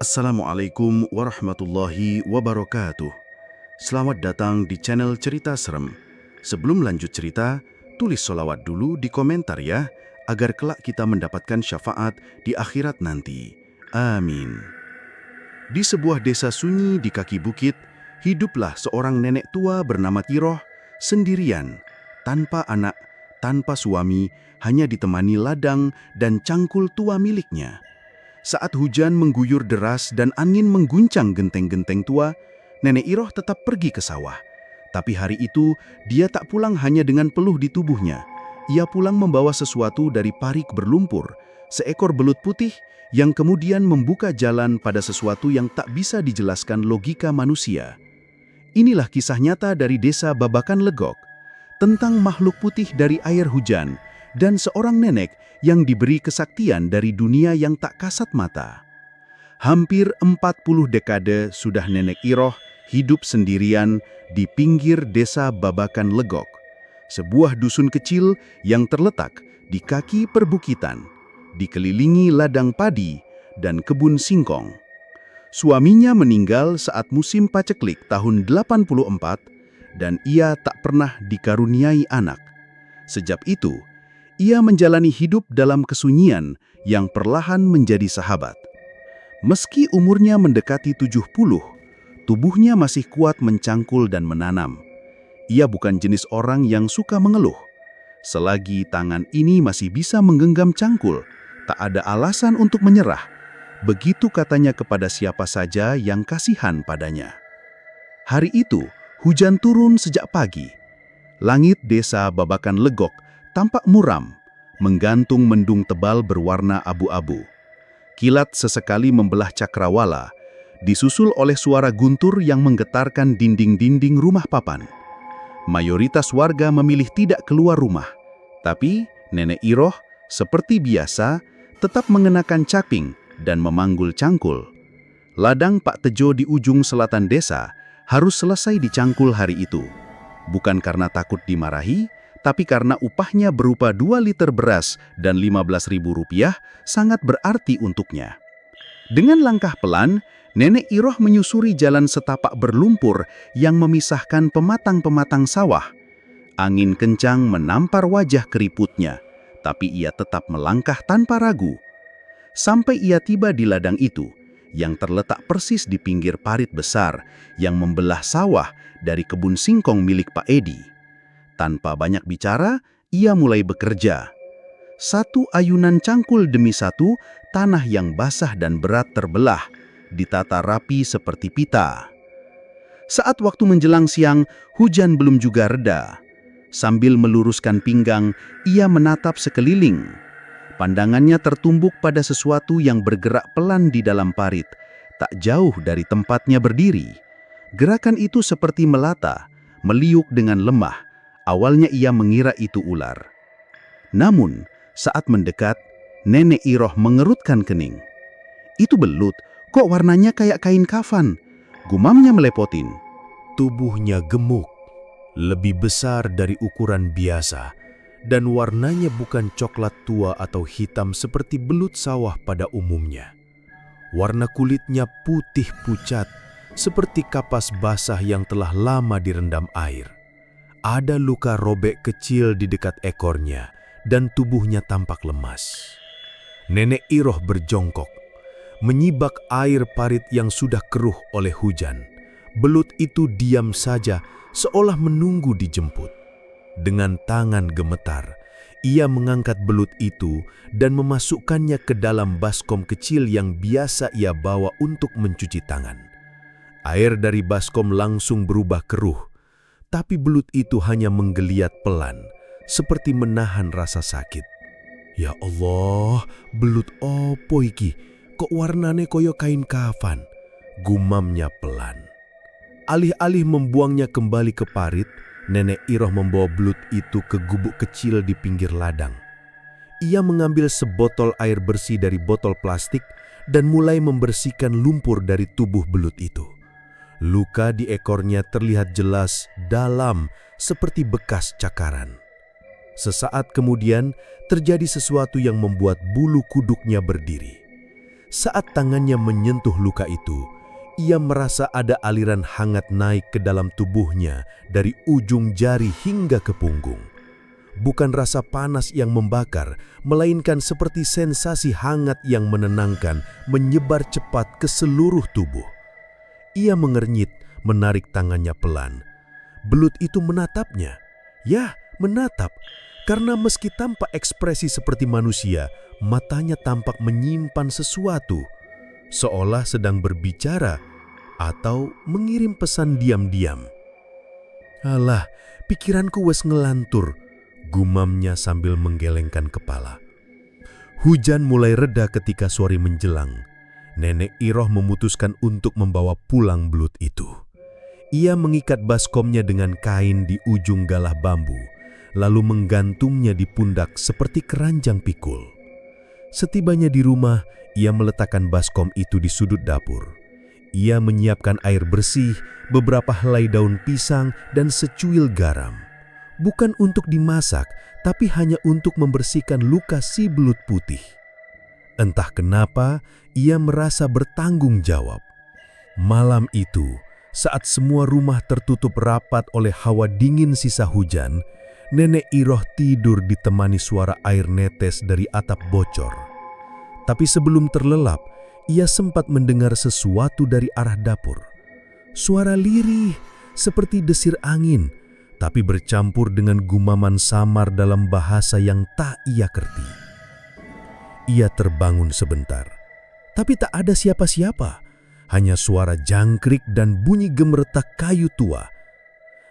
Assalamualaikum warahmatullahi wabarakatuh. Selamat datang di channel Cerita Serem. Sebelum lanjut cerita, tulis sholawat dulu di komentar ya, agar kelak kita mendapatkan syafaat di akhirat nanti. Amin. Di sebuah desa sunyi di kaki bukit, hiduplah seorang nenek tua bernama Tiroh, sendirian, tanpa anak, tanpa suami, hanya ditemani ladang dan cangkul tua miliknya. Saat hujan mengguyur deras dan angin mengguncang genteng-genteng tua, Nenek Iroh tetap pergi ke sawah. Tapi hari itu, dia tak pulang hanya dengan peluh di tubuhnya. Ia pulang membawa sesuatu dari parik berlumpur, seekor belut putih yang kemudian membuka jalan pada sesuatu yang tak bisa dijelaskan logika manusia. Inilah kisah nyata dari desa Babakan Legok, tentang makhluk putih dari air hujan, dan seorang nenek yang diberi kesaktian dari dunia yang tak kasat mata. Hampir 40 dekade sudah Nenek Iroh hidup sendirian di pinggir desa Babakan Legok, sebuah dusun kecil yang terletak di kaki perbukitan, dikelilingi ladang padi dan kebun singkong. Suaminya meninggal saat musim paceklik tahun 84 dan ia tak pernah dikaruniai anak. Sejak itu, ia menjalani hidup dalam kesunyian yang perlahan menjadi sahabat. Meski umurnya mendekati 70, tubuhnya masih kuat mencangkul dan menanam. Ia bukan jenis orang yang suka mengeluh. Selagi tangan ini masih bisa menggenggam cangkul, tak ada alasan untuk menyerah. Begitu katanya kepada siapa saja yang kasihan padanya. Hari itu, hujan turun sejak pagi. Langit desa Babakan Legok tampak muram, menggantung mendung tebal berwarna abu-abu. Kilat sesekali membelah cakrawala, disusul oleh suara guntur yang menggetarkan dinding-dinding rumah papan. Mayoritas warga memilih tidak keluar rumah, tapi Nenek Iroh, seperti biasa, tetap mengenakan caping dan memanggul cangkul. Ladang Pak Tejo di ujung selatan desa harus selesai dicangkul hari itu. Bukan karena takut dimarahi, tapi karena upahnya berupa 2 liter beras dan Rp15.000 sangat berarti untuknya. Dengan langkah pelan, Nenek Iroh menyusuri jalan setapak berlumpur yang memisahkan pematang-pematang sawah. Angin kencang menampar wajah keriputnya, tapi ia tetap melangkah tanpa ragu. Sampai ia tiba di ladang itu, yang terletak persis di pinggir parit besar yang membelah sawah dari kebun singkong milik Pak Edi. Tanpa banyak bicara, ia mulai bekerja. Satu ayunan cangkul demi satu, tanah yang basah dan berat terbelah, ditata rapi seperti pita. Saat waktu menjelang siang, hujan belum juga reda. Sambil meluruskan pinggang, ia menatap sekeliling. Pandangannya tertumbuk pada sesuatu yang bergerak pelan di dalam parit, tak jauh dari tempatnya berdiri. Gerakan itu seperti melata, meliuk dengan lemah. Awalnya ia mengira itu ular. Namun, saat mendekat, Nenek Iroh mengerutkan kening. Itu belut, kok warnanya kayak kain kafan? Gumamnya melepotin. Tubuhnya gemuk, lebih besar dari ukuran biasa, dan warnanya bukan coklat tua atau hitam seperti belut sawah pada umumnya. Warna kulitnya putih pucat, seperti kapas basah yang telah lama direndam air. Ada luka robek kecil di dekat ekornya, dan tubuhnya tampak lemas. Nenek Iroh berjongkok, menyibak air parit yang sudah keruh oleh hujan. Belut itu diam saja, seolah menunggu dijemput. Dengan tangan gemetar, ia mengangkat belut itu dan memasukkannya ke dalam baskom kecil yang biasa ia bawa untuk mencuci tangan. Air dari baskom langsung berubah keruh, tapi belut itu hanya menggeliat pelan, seperti menahan rasa sakit. Ya Allah, belut opo iki? Kok warnane koyo kain kafan? Gumamnya pelan. Alih-alih membuangnya kembali ke parit, Nenek Iroh membawa belut itu ke gubuk kecil di pinggir ladang. Ia mengambil sebotol air bersih dari botol plastik dan mulai membersihkan lumpur dari tubuh belut itu. Luka di ekornya terlihat jelas dalam seperti bekas cakaran. Sesaat kemudian terjadi sesuatu yang membuat bulu kuduknya berdiri. Saat tangannya menyentuh luka itu, ia merasa ada aliran hangat naik ke dalam tubuhnya dari ujung jari hingga ke punggung. Bukan rasa panas yang membakar, melainkan seperti sensasi hangat yang menenangkan menyebar cepat ke seluruh tubuh. Ia mengernyit, menarik tangannya pelan. Belut itu menatapnya. Ya, menatap. Karena meski tampak ekspresi seperti manusia, matanya tampak menyimpan sesuatu, seolah sedang berbicara atau mengirim pesan diam-diam. "Alah, pikiranku wes ngelantur," gumamnya sambil menggelengkan kepala. Hujan mulai reda ketika sore menjelang. Nenek Iroh memutuskan untuk membawa pulang belut itu. Ia mengikat baskomnya dengan kain di ujung galah bambu, lalu menggantungnya di pundak seperti keranjang pikul. Setibanya di rumah, ia meletakkan baskom itu di sudut dapur. Ia menyiapkan air bersih, beberapa helai daun pisang, dan secuil garam. Bukan untuk dimasak, tapi hanya untuk membersihkan luka si belut putih. Entah kenapa, ia merasa bertanggung jawab. Malam itu, saat semua rumah tertutup rapat oleh hawa dingin sisa hujan, Nenek Iroh tidur ditemani suara air netes dari atap bocor. Tapi sebelum terlelap, ia sempat mendengar sesuatu dari arah dapur. Suara lirih, seperti desir angin, tapi bercampur dengan gumaman samar dalam bahasa yang tak ia kerti. Ia terbangun sebentar, tapi tak ada siapa-siapa. Hanya suara jangkrik dan bunyi gemeretak kayu tua.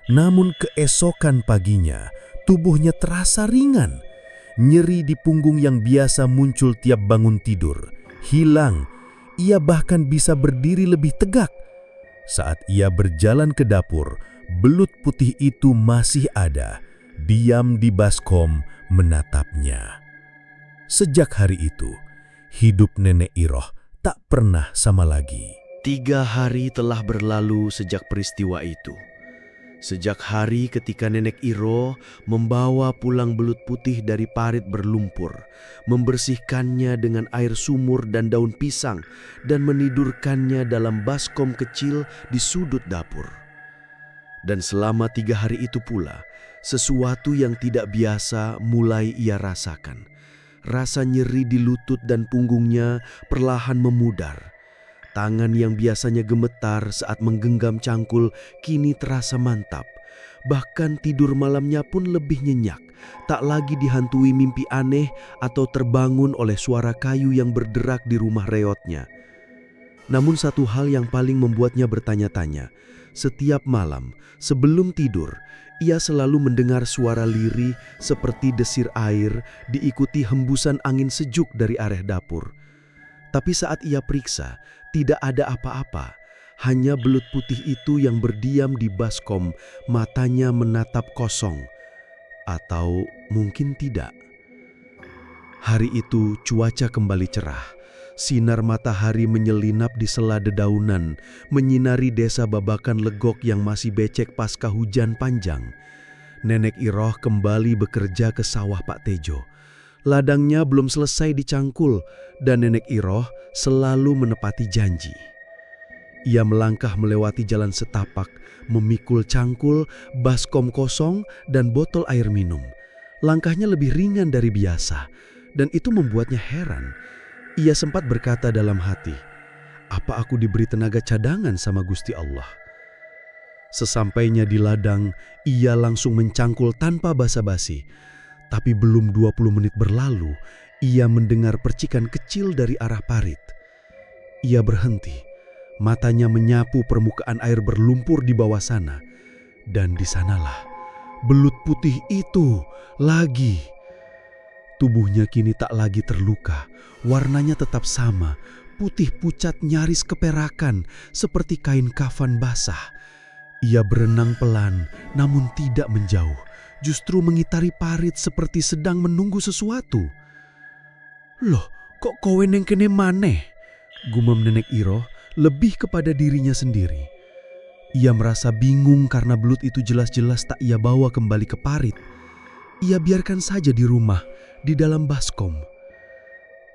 Namun keesokan paginya, tubuhnya terasa ringan. Nyeri di punggung yang biasa muncul tiap bangun tidur hilang. Ia bahkan bisa berdiri lebih tegak. Saat ia berjalan ke dapur, belut putih itu masih ada, diam di baskom menatapnya. Sejak hari itu, hidup Nenek Iroh tak pernah sama lagi. 3 hari telah berlalu sejak peristiwa itu. Sejak hari ketika Nenek Iroh membawa pulang belut putih dari parit berlumpur, membersihkannya dengan air sumur dan daun pisang, dan menidurkannya dalam baskom kecil di sudut dapur. Dan selama 3 hari itu pula, sesuatu yang tidak biasa mulai ia rasakan. Rasa nyeri di lutut dan punggungnya perlahan memudar. Tangan yang biasanya gemetar saat menggenggam cangkul kini terasa mantap. Bahkan tidur malamnya pun lebih nyenyak, tak lagi dihantui mimpi aneh atau terbangun oleh suara kayu yang berderak di rumah reotnya. Namun satu hal yang paling membuatnya bertanya-tanya, setiap malam sebelum tidur, ia selalu mendengar suara lirih seperti desir air diikuti hembusan angin sejuk dari arah dapur. Tapi saat ia periksa, tidak ada apa-apa. Hanya belut putih itu yang berdiam di baskom, matanya menatap kosong. Atau mungkin tidak. Hari itu cuaca kembali cerah. Sinar matahari menyelinap di sela dedaunan, menyinari desa Babakan Legok yang masih becek pasca hujan panjang. Nenek Iroh kembali bekerja ke sawah Pak Tejo. Ladangnya belum selesai dicangkul dan Nenek Iroh selalu menepati janji. Ia melangkah melewati jalan setapak, memikul cangkul, baskom kosong, dan botol air minum. Langkahnya lebih ringan dari biasa, dan itu membuatnya heran. Ia sempat berkata dalam hati, "Apa aku diberi tenaga cadangan sama Gusti Allah?" Sesampainya di ladang, ia langsung mencangkul tanpa basa-basi. Tapi belum 20 menit berlalu, ia mendengar percikan kecil dari arah parit. Ia berhenti, matanya menyapu permukaan air berlumpur di bawah sana. Dan di sanalah, belut putih itu lagi. Tubuhnya kini tak lagi terluka, warnanya tetap sama, putih pucat nyaris keperakan seperti kain kafan basah. Ia berenang pelan namun tidak menjauh, justru mengitari parit seperti sedang menunggu sesuatu. "Loh, kok kowe neng kene maneh?" gumam Nenek Iroh lebih kepada dirinya sendiri. Ia merasa bingung karena belut itu jelas-jelas tak ia bawa kembali ke parit. Ia biarkan saja di rumah, di dalam baskom.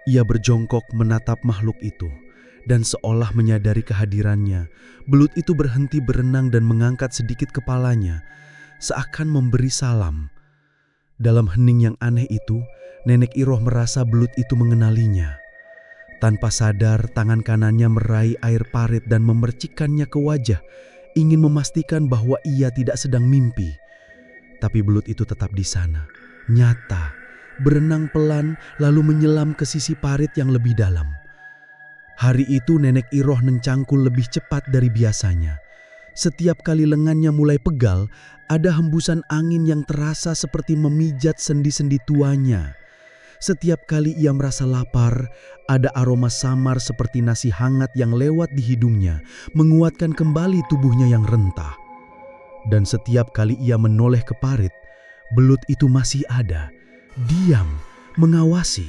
Ia berjongkok menatap makhluk itu, dan seolah menyadari kehadirannya, belut itu berhenti berenang dan mengangkat sedikit kepalanya, seakan memberi salam. Dalam hening yang aneh itu, Nenek Iroh merasa belut itu mengenalinya. Tanpa sadar, tangan kanannya meraih air parit dan memercikkannya ke wajah, ingin memastikan bahwa ia tidak sedang mimpi. Tapi belut itu tetap di sana, nyata, berenang pelan lalu menyelam ke sisi parit yang lebih dalam. Hari itu Nenek Iroh mencangkul lebih cepat dari biasanya. Setiap kali lengannya mulai pegal, ada hembusan angin yang terasa seperti memijat sendi-sendi tuanya. Setiap kali ia merasa lapar, ada aroma samar seperti nasi hangat yang lewat di hidungnya, menguatkan kembali tubuhnya yang rentah. Dan setiap kali ia menoleh ke parit, belut itu masih ada, diam, mengawasi.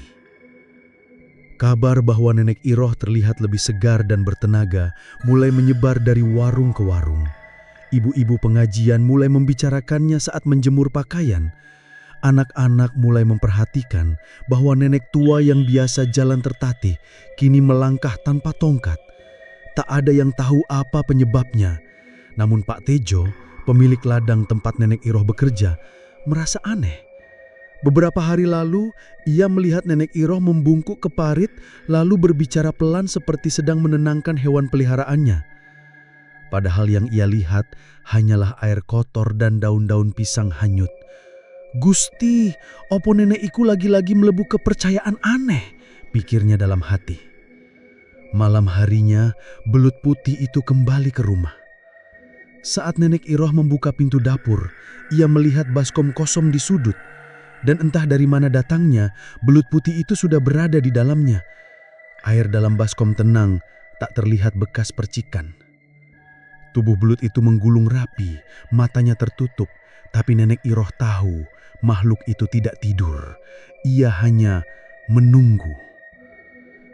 Kabar bahwa Nenek Iroh terlihat lebih segar dan bertenaga mulai menyebar dari warung ke warung. Ibu-ibu pengajian mulai membicarakannya saat menjemur pakaian. Anak-anak mulai memperhatikan bahwa nenek tua yang biasa jalan tertatih kini melangkah tanpa tongkat. Tak ada yang tahu apa penyebabnya. Namun Pak Tejo, pemilik ladang tempat Nenek Iroh bekerja, merasa aneh. Beberapa hari lalu, ia melihat Nenek Iroh membungkuk ke parit lalu berbicara pelan seperti sedang menenangkan hewan peliharaannya. Padahal yang ia lihat hanyalah air kotor dan daun-daun pisang hanyut. Gusti, opo nenek iku lagi-lagi melebu kepercayaan aneh, pikirnya dalam hati. Malam harinya, belut putih itu kembali ke rumah. Saat Nenek Iroh membuka pintu dapur, ia melihat baskom kosong di sudut. Dan entah dari mana datangnya, belut putih itu sudah berada di dalamnya. Air dalam baskom tenang, tak terlihat bekas percikan. Tubuh belut itu menggulung rapi, matanya tertutup, tapi Nenek Iroh tahu makhluk itu tidak tidur. Ia hanya menunggu.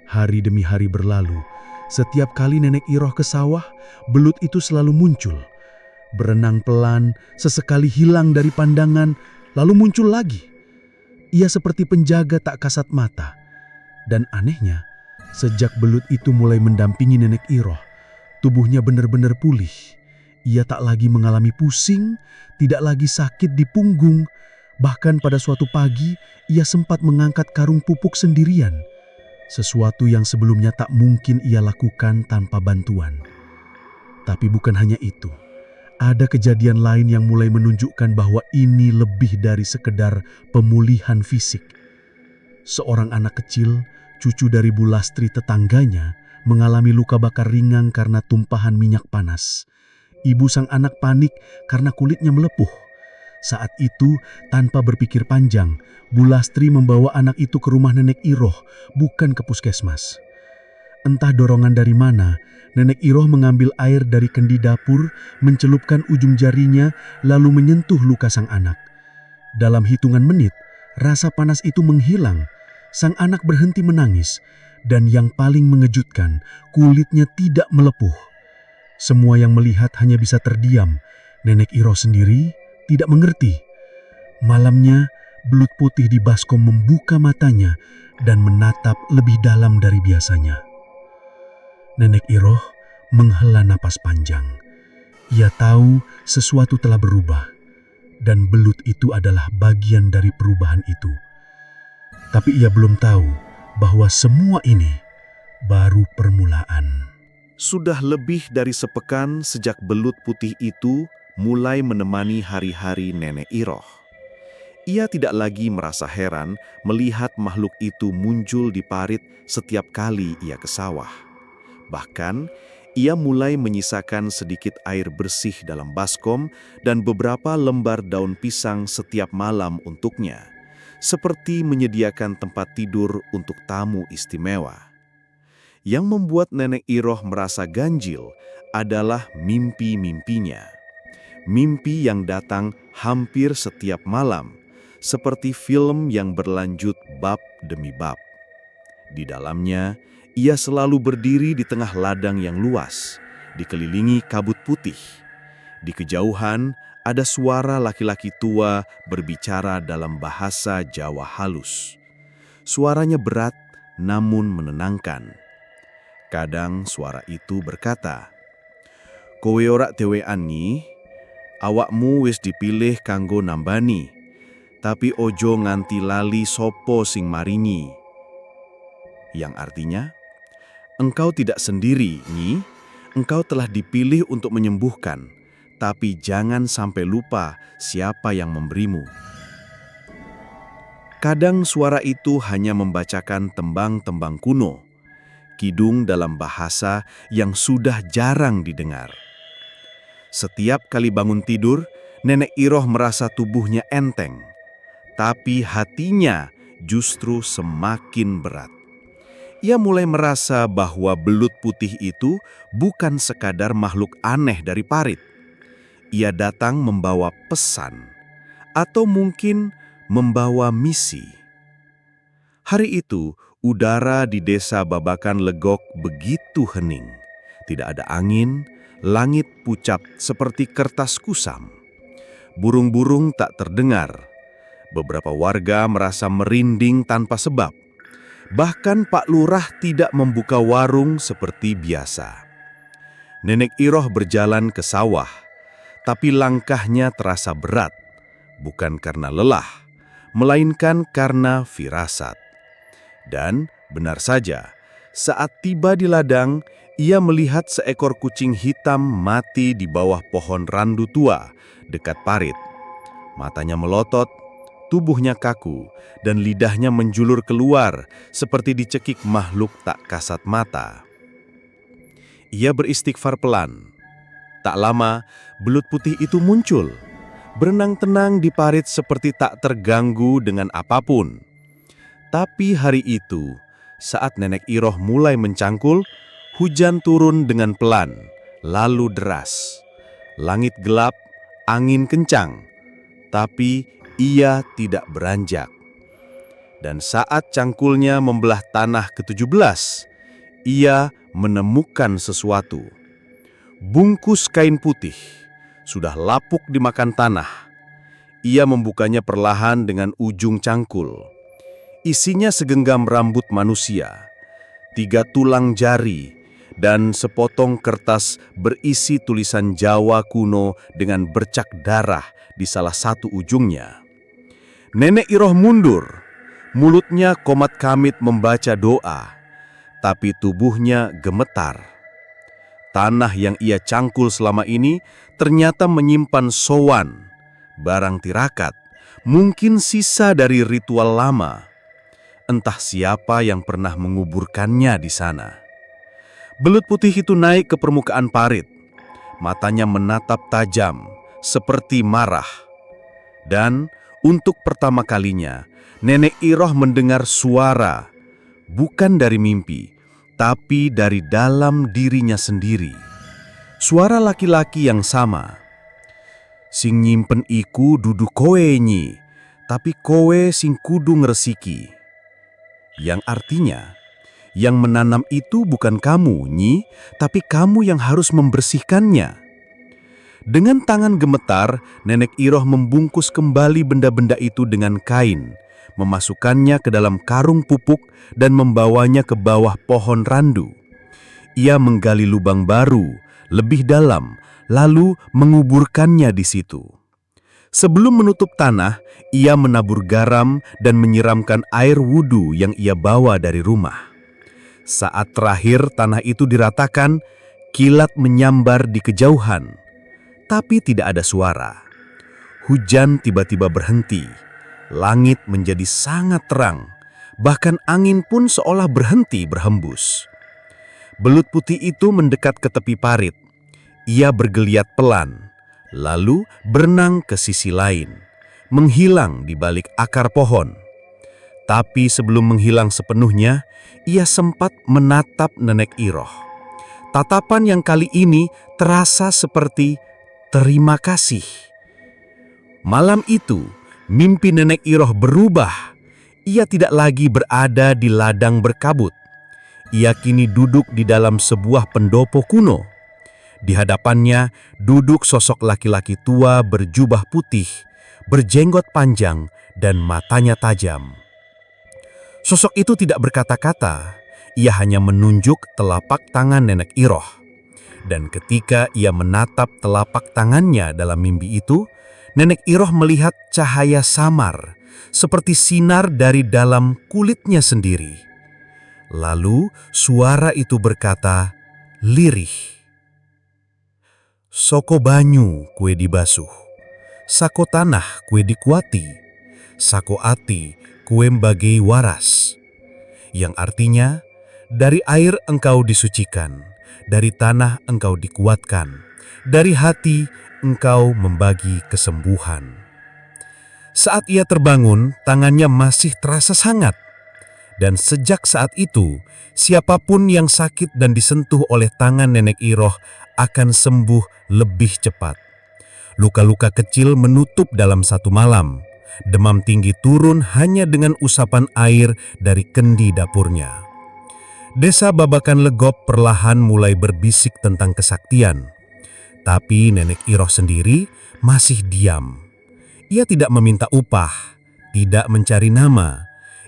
Hari demi hari berlalu. Setiap kali Nenek Iroh ke sawah, belut itu selalu muncul. Berenang pelan, sesekali hilang dari pandangan, lalu muncul lagi. Ia seperti penjaga tak kasat mata. Dan anehnya, sejak belut itu mulai mendampingi Nenek Iroh, tubuhnya benar-benar pulih. Ia tak lagi mengalami pusing, tidak lagi sakit di punggung. Bahkan pada suatu pagi, ia sempat mengangkat karung pupuk sendirian. Sesuatu yang sebelumnya tak mungkin ia lakukan tanpa bantuan. Tapi bukan hanya itu. Ada kejadian lain yang mulai menunjukkan bahwa ini lebih dari sekedar pemulihan fisik. Seorang anak kecil, cucu dari Bu Lastri tetangganya, mengalami luka bakar ringan karena tumpahan minyak panas. Ibu sang anak panik karena kulitnya melepuh. Saat itu, tanpa berpikir panjang, Bu Lastri membawa anak itu ke rumah Nenek Iroh, bukan ke puskesmas. Entah dorongan dari mana, Nenek Iroh mengambil air dari kendi dapur, mencelupkan ujung jarinya, lalu menyentuh luka sang anak. Dalam hitungan menit, rasa panas itu menghilang. Sang anak berhenti menangis, dan yang paling mengejutkan, kulitnya tidak melepuh. Semua yang melihat hanya bisa terdiam. Nenek Iroh sendiri tidak mengerti. Malamnya, belut putih di baskom membuka matanya dan menatap lebih dalam dari biasanya. Nenek Iroh menghela napas panjang. Ia tahu sesuatu telah berubah, dan belut itu adalah bagian dari perubahan itu. Tapi ia belum tahu bahwa semua ini baru permulaan. Sudah lebih dari sepekan sejak belut putih itu mulai menemani hari-hari Nenek Iroh. Ia tidak lagi merasa heran melihat makhluk itu muncul di parit setiap kali ia ke sawah. Bahkan, ia mulai menyisakan sedikit air bersih dalam baskom dan beberapa lembar daun pisang setiap malam untuknya, seperti menyediakan tempat tidur untuk tamu istimewa. Yang membuat Nenek Iroh merasa ganjil adalah mimpi-mimpinya. Mimpi yang datang hampir setiap malam, seperti film yang berlanjut bab demi bab. Di dalamnya, ia selalu berdiri di tengah ladang yang luas, dikelilingi kabut putih. Di kejauhan, ada suara laki-laki tua berbicara dalam bahasa Jawa halus. Suaranya berat, namun menenangkan. Kadang suara itu berkata, "Kowe ora dhewean nyi, awakmu wis dipilih kanggo nambani, tapi ojo nganti lali sopo sing maringi." Yang artinya, engkau tidak sendiri, nyi, engkau telah dipilih untuk menyembuhkan, tapi jangan sampai lupa siapa yang memberimu. Kadang suara itu hanya membacakan tembang-tembang kuno, kidung dalam bahasa yang sudah jarang didengar. Setiap kali bangun tidur, Nenek Iroh merasa tubuhnya enteng, tapi hatinya justru semakin berat. Ia mulai merasa bahwa belut putih itu bukan sekadar makhluk aneh dari parit. Ia datang membawa pesan, atau mungkin membawa misi. Hari itu, udara di desa Babakan Legok begitu hening. Tidak ada angin, langit pucat seperti kertas kusam. Burung-burung tak terdengar. Beberapa warga merasa merinding tanpa sebab. Bahkan Pak Lurah tidak membuka warung seperti biasa. Nenek Iroh berjalan ke sawah, tapi langkahnya terasa berat, bukan karena lelah, melainkan karena firasat. Dan benar saja, saat tiba di ladang, ia melihat seekor kucing hitam mati di bawah pohon randu tua dekat parit. Matanya melotot, tubuhnya kaku, dan lidahnya menjulur keluar seperti dicekik makhluk tak kasat mata. Ia beristighfar pelan. Tak lama, belut putih itu muncul, berenang tenang di parit seperti tak terganggu dengan apapun. Tapi hari itu, saat Nenek Iroh mulai mencangkul, hujan turun dengan pelan, lalu deras. Langit gelap, angin kencang, tapi ia tidak beranjak. Dan saat cangkulnya membelah tanah ke-17, ia menemukan sesuatu. Bungkus kain putih, sudah lapuk dimakan tanah. Ia membukanya perlahan dengan ujung cangkul. Isinya segenggam rambut manusia, 3 tulang jari, dan sepotong kertas berisi tulisan Jawa kuno dengan bercak darah di salah satu ujungnya. Nenek Iroh mundur, mulutnya komat kamit membaca doa, tapi tubuhnya gemetar. Tanah yang ia cangkul selama ini ternyata menyimpan sowan, barang tirakat, mungkin sisa dari ritual lama. Entah siapa yang pernah menguburkannya di sana. Belut putih itu naik ke permukaan parit. Matanya menatap tajam, seperti marah. Dan untuk pertama kalinya, Nenek Iroh mendengar suara, bukan dari mimpi, tapi dari dalam dirinya sendiri. Suara laki-laki yang sama. "Sing nyimpen iku dudu kowe nyi, tapi kowe sing kudu ngresiki." Yang artinya, yang menanam itu bukan kamu, Nyi, tapi kamu yang harus membersihkannya. Dengan tangan gemetar, Nenek Iroh membungkus kembali benda-benda itu dengan kain, memasukkannya ke dalam karung pupuk dan membawanya ke bawah pohon randu. Ia menggali lubang baru, lebih dalam, lalu menguburkannya di situ. Sebelum menutup tanah, ia menabur garam dan menyiramkan air wudhu yang ia bawa dari rumah. Saat terakhir tanah itu diratakan, kilat menyambar di kejauhan, tapi tidak ada suara. Hujan tiba-tiba berhenti, langit menjadi sangat terang, bahkan angin pun seolah berhenti berhembus. Belut putih itu mendekat ke tepi parit. Ia bergeliat pelan, lalu berenang ke sisi lain, menghilang di balik akar pohon. Tapi sebelum menghilang sepenuhnya, ia sempat menatap Nenek Iroh. Tatapan yang kali ini terasa seperti terima kasih. Malam itu, mimpi Nenek Iroh berubah. Ia tidak lagi berada di ladang berkabut. Ia kini duduk di dalam sebuah pendopo kuno. Di hadapannya duduk sosok laki-laki tua berjubah putih, berjenggot panjang, dan matanya tajam. Sosok itu tidak berkata-kata, ia hanya menunjuk telapak tangan Nenek Iroh. Dan ketika ia menatap telapak tangannya dalam mimpi itu, Nenek Iroh melihat cahaya samar, seperti sinar dari dalam kulitnya sendiri. Lalu suara itu berkata, lirih. Soko banyu kue dibasuh, sako tanah kue dikuati, sako ati kue mbagi waras. Yang artinya, dari air engkau disucikan, dari tanah engkau dikuatkan, dari hati engkau membagi kesembuhan. Saat ia terbangun, tangannya masih terasa hangat. Dan sejak saat itu, siapapun yang sakit dan disentuh oleh tangan Nenek Iroh akan sembuh lebih cepat. Luka-luka kecil menutup dalam satu malam. Demam tinggi turun hanya dengan usapan air dari kendi dapurnya. Desa Babakan Legop perlahan mulai berbisik tentang kesaktian. Tapi Nenek Iroh sendiri masih diam. Ia tidak meminta upah, tidak mencari nama.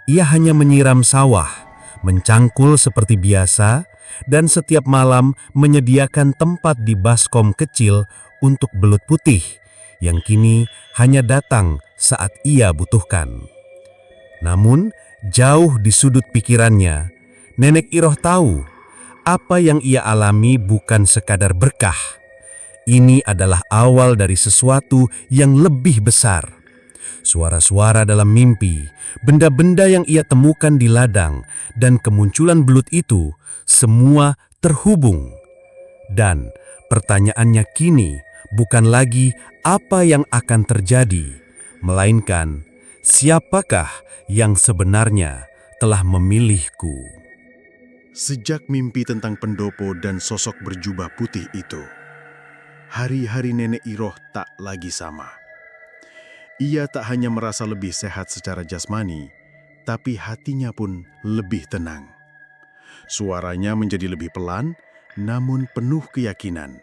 Ia hanya menyiram sawah, mencangkul seperti biasa, dan setiap malam menyediakan tempat di baskom kecil untuk belut putih yang kini hanya datang saat ia butuhkan. Namun, jauh di sudut pikirannya, Nenek Iroh tahu apa yang ia alami bukan sekadar berkah. Ini adalah awal dari sesuatu yang lebih besar. Suara-suara dalam mimpi, benda-benda yang ia temukan di ladang, dan kemunculan belut itu, semua terhubung. Dan pertanyaannya kini bukan lagi apa yang akan terjadi, melainkan siapakah yang sebenarnya telah memilihku. Sejak mimpi tentang pendopo dan sosok berjubah putih itu, hari-hari Nenek Iroh tak lagi sama. Ia tak hanya merasa lebih sehat secara jasmani, tapi hatinya pun lebih tenang. Suaranya menjadi lebih pelan, namun penuh keyakinan.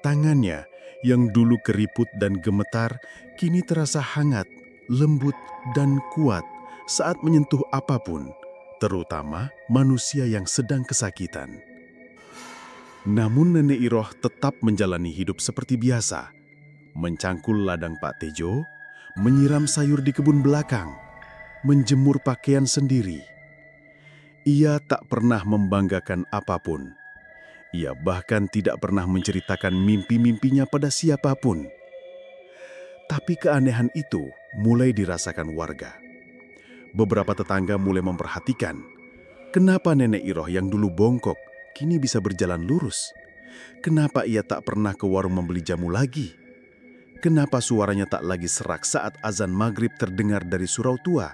Tangannya yang dulu keriput dan gemetar, kini terasa hangat, lembut, dan kuat saat menyentuh apapun, terutama manusia yang sedang kesakitan. Namun Nenek Iroh tetap menjalani hidup seperti biasa, mencangkul ladang Pak Tejo, menyiram sayur di kebun belakang, menjemur pakaian sendiri. Ia tak pernah membanggakan apapun. Ia bahkan tidak pernah menceritakan mimpi-mimpinya pada siapapun. Tapi keanehan itu mulai dirasakan warga. Beberapa tetangga mulai memperhatikan, kenapa Nenek Iroh yang dulu bongkok kini bisa berjalan lurus? Kenapa ia tak pernah ke warung membeli jamu lagi? Kenapa suaranya tak lagi serak saat azan maghrib terdengar dari surau tua?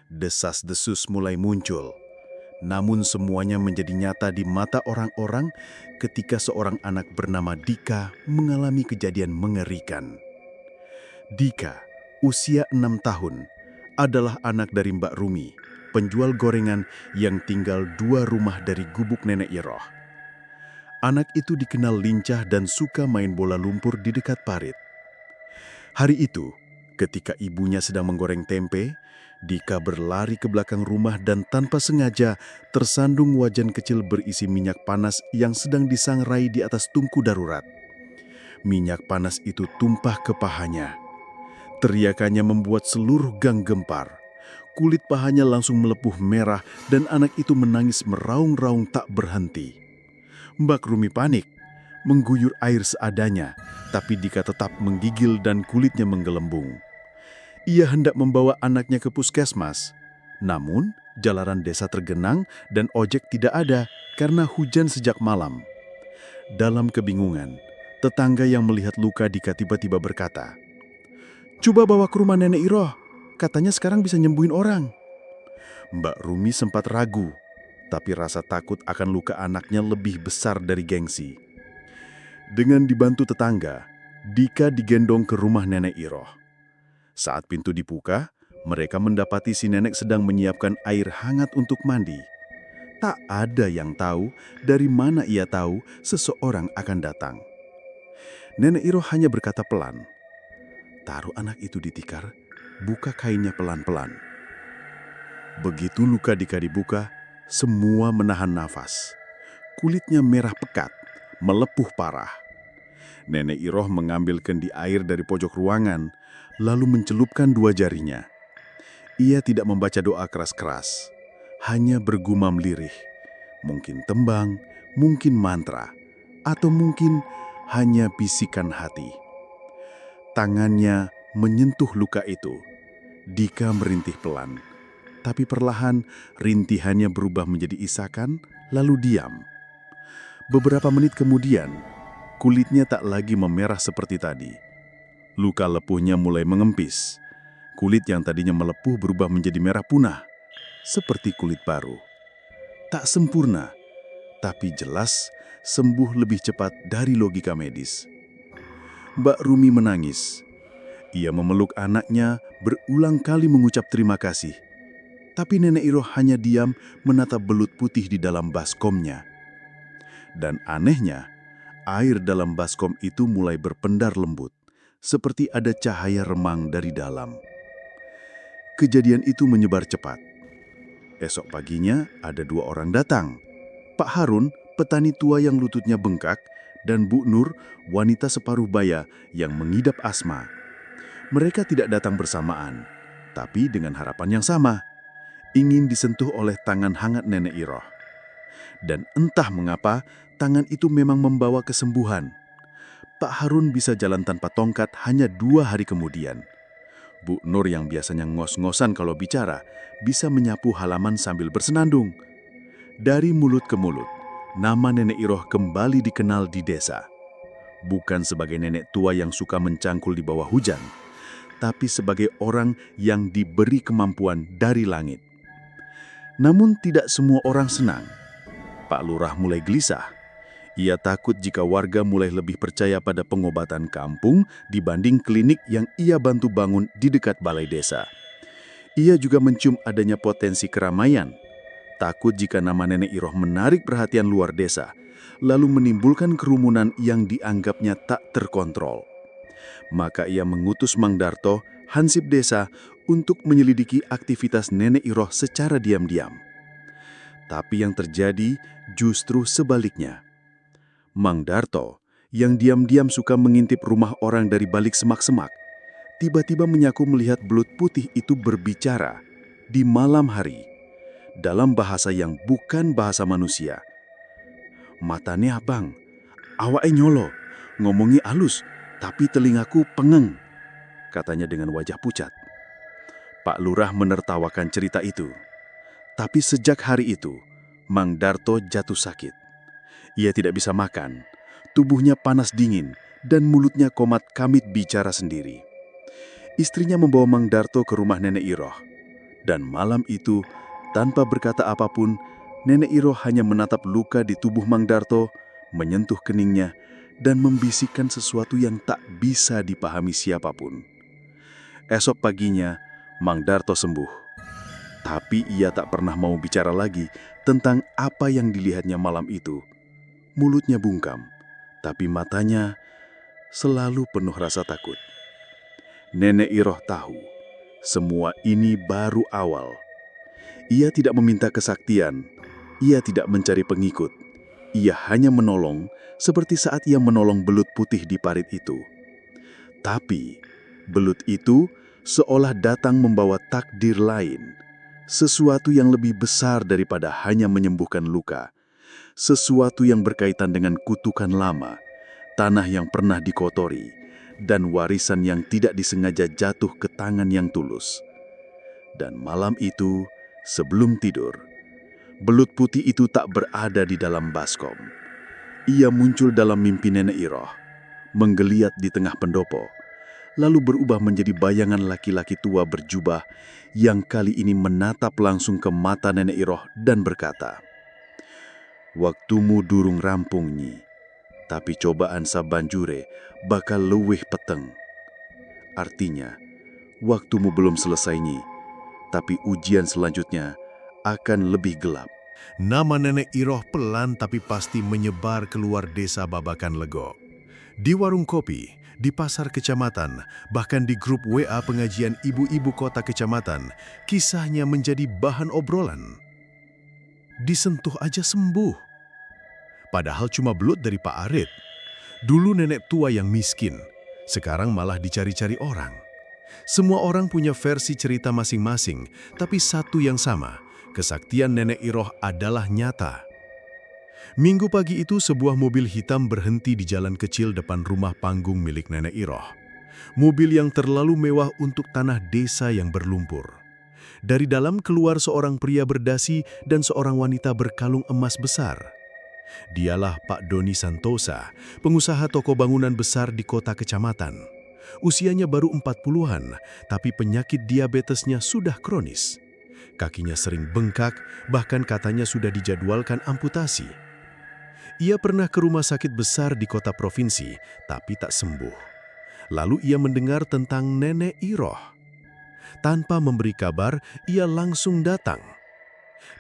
Desas-desus mulai muncul, namun semuanya menjadi nyata di mata orang-orang ketika seorang anak bernama Dika mengalami kejadian mengerikan. Dika, usia 6 tahun, adalah anak dari Mbak Rumi, penjual gorengan yang tinggal 2 rumah dari gubuk Nenek Iroh. Anak itu dikenal lincah dan suka main bola lumpur di dekat parit. Hari itu, ketika ibunya sedang menggoreng tempe, Dika berlari ke belakang rumah dan tanpa sengaja tersandung wajan kecil berisi minyak panas yang sedang disangrai di atas tungku darurat. Minyak panas itu tumpah ke pahanya. Teriakannya membuat seluruh gang gempar. Kulit pahanya langsung melepuh merah dan anak itu menangis meraung-raung tak berhenti. Mbak Rumi panik, mengguyur air seadanya, tapi Dika tetap menggigil dan kulitnya menggelembung. Ia hendak membawa anaknya ke puskesmas. Namun, jalanan desa tergenang dan ojek tidak ada karena hujan sejak malam. Dalam kebingungan, tetangga yang melihat luka Dika tiba-tiba berkata, "Coba bawa ke rumah Nenek Iroh, katanya sekarang bisa nyembuhin orang." Mbak Rumi sempat ragu, tapi rasa takut akan luka anaknya lebih besar dari gengsi. Dengan dibantu tetangga, Dika digendong ke rumah Nenek Iroh. Saat pintu dibuka, mereka mendapati si nenek sedang menyiapkan air hangat untuk mandi. Tak ada yang tahu dari mana ia tahu seseorang akan datang. Nenek Iroh hanya berkata pelan, "Taruh anak itu di tikar, buka kainnya pelan-pelan." Begitu luka Dika dibuka, semua menahan nafas. Kulitnya merah pekat, melepuh parah. Nenek Iroh mengambil kendi air dari pojok ruangan, lalu mencelupkan dua jarinya. Ia tidak membaca doa keras-keras, hanya bergumam lirih. Mungkin tembang, mungkin mantra, atau mungkin hanya bisikan hati. Tangannya menyentuh luka itu. Dika merintih pelan, tapi perlahan rintihannya berubah menjadi isakan, lalu diam. Beberapa menit kemudian, kulitnya tak lagi memerah seperti tadi. Luka lepuhnya mulai mengempis. Kulit yang tadinya melepuh berubah menjadi merah punah, seperti kulit baru. Tak sempurna, tapi jelas sembuh lebih cepat dari logika medis. Mbak Rumi menangis. Ia memeluk anaknya, berulang kali mengucap terima kasih. Tapi Nenek Iroh hanya diam menatap belut putih di dalam baskomnya. Dan anehnya, air dalam baskom itu mulai berpendar lembut, seperti ada cahaya remang dari dalam. Kejadian itu menyebar cepat. Esok paginya ada dua orang datang. Pak Harun, petani tua yang lututnya bengkak, dan Bu Nur, wanita separuh baya yang mengidap asma. Mereka tidak datang bersamaan, tapi dengan harapan yang sama, ingin disentuh oleh tangan hangat Nenek Iroh. Dan entah mengapa, tangan itu memang membawa kesembuhan. Pak Harun bisa jalan tanpa tongkat hanya 2 hari kemudian. Bu Nur yang biasanya ngos-ngosan kalau bicara, bisa menyapu halaman sambil bersenandung. Dari mulut ke mulut, nama Nenek Iroh kembali dikenal di desa. Bukan sebagai nenek tua yang suka mencangkul di bawah hujan, tapi sebagai orang yang diberi kemampuan dari langit. Namun tidak semua orang senang. Pak Lurah mulai gelisah. Ia takut jika warga mulai lebih percaya pada pengobatan kampung dibanding klinik yang ia bantu bangun di dekat balai desa. Ia juga mencium adanya potensi keramaian. Takut jika nama Nenek Iroh menarik perhatian luar desa, lalu menimbulkan kerumunan yang dianggapnya tak terkontrol. Maka ia mengutus Mang Darto, hansip desa, untuk menyelidiki aktivitas Nenek Iroh secara diam-diam. Tapi yang terjadi justru sebaliknya. Mang Darto, yang diam-diam suka mengintip rumah orang dari balik semak-semak, tiba-tiba menyaku melihat belut putih itu berbicara di malam hari, dalam bahasa yang bukan bahasa manusia. "Matanya abang, awake nyolo, ngomongi alus, tapi telingaku pengeng," katanya dengan wajah pucat. Pak Lurah menertawakan cerita itu. Tapi sejak hari itu, Mang Darto jatuh sakit. Ia tidak bisa makan, tubuhnya panas dingin, dan mulutnya komat kamit bicara sendiri. Istrinya membawa Mang Darto ke rumah Nenek Iroh. Dan malam itu, tanpa berkata apapun, Nenek Iroh hanya menatap luka di tubuh Mang Darto, menyentuh keningnya, dan membisikkan sesuatu yang tak bisa dipahami siapapun. Esok paginya, Mang Darto sembuh. Tapi ia tak pernah mau bicara lagi tentang apa yang dilihatnya malam itu. Mulutnya bungkam, tapi matanya selalu penuh rasa takut. Nenek Iroh tahu, semua ini baru awal. Ia tidak meminta kesaktian, ia tidak mencari pengikut. Ia hanya menolong, seperti saat ia menolong belut putih di parit itu. Tapi, belut itu seolah datang membawa takdir lain. Sesuatu yang lebih besar daripada hanya menyembuhkan luka. Sesuatu yang berkaitan dengan kutukan lama, tanah yang pernah dikotori, dan warisan yang tidak disengaja jatuh ke tangan yang tulus. Dan malam itu, sebelum tidur, belut putih itu tak berada di dalam baskom. Ia muncul dalam mimpi Nenek Iroh, menggeliat di tengah pendopo, lalu berubah menjadi bayangan laki-laki tua berjubah yang kali ini menatap langsung ke mata Nenek Iroh dan berkata, "Waktumu durung rampung nyi, tapi cobaan sabanjure bakal leuwih peteng." Artinya, waktumu belum selesai nyi, tapi ujian selanjutnya akan lebih gelap. Nama Nenek Iroh pelan tapi pasti menyebar keluar desa Babakan Lego. Di warung kopi, di pasar kecamatan, bahkan di grup WA pengajian ibu-ibu kota kecamatan, kisahnya menjadi bahan obrolan. Disentuh aja sembuh. Padahal cuma belut dari Pak Arit. Dulu nenek tua yang miskin, sekarang malah dicari-cari orang. Semua orang punya versi cerita masing-masing, tapi satu yang sama, kesaktian Nenek Iroh adalah nyata. Minggu pagi itu sebuah mobil hitam berhenti di jalan kecil depan rumah panggung milik Nenek Iroh. Mobil yang terlalu mewah untuk tanah desa yang berlumpur. Dari dalam keluar seorang pria berdasi dan seorang wanita berkalung emas besar. Dialah Pak Doni Santosa, pengusaha toko bangunan besar di kota kecamatan. Usianya baru 40-an, tapi penyakit diabetesnya sudah kronis. Kakinya sering bengkak, bahkan katanya sudah dijadwalkan amputasi. Ia pernah ke rumah sakit besar di kota provinsi, tapi tak sembuh. Lalu ia mendengar tentang Nenek Iroh. Tanpa memberi kabar, ia langsung datang.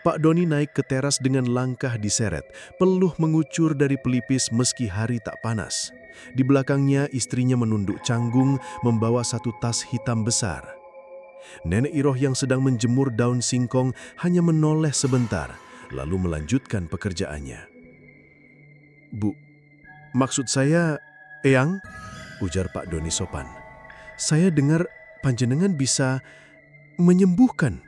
Pak Doni naik ke teras dengan langkah diseret, peluh mengucur dari pelipis meski hari tak panas. Di belakangnya istrinya menunduk canggung membawa satu tas hitam besar. Nenek Iroh yang sedang menjemur daun singkong hanya menoleh sebentar, lalu melanjutkan pekerjaannya. "Bu, maksud saya, Eyang," ujar Pak Doni sopan. "Saya dengar panjenengan bisa menyembuhkan."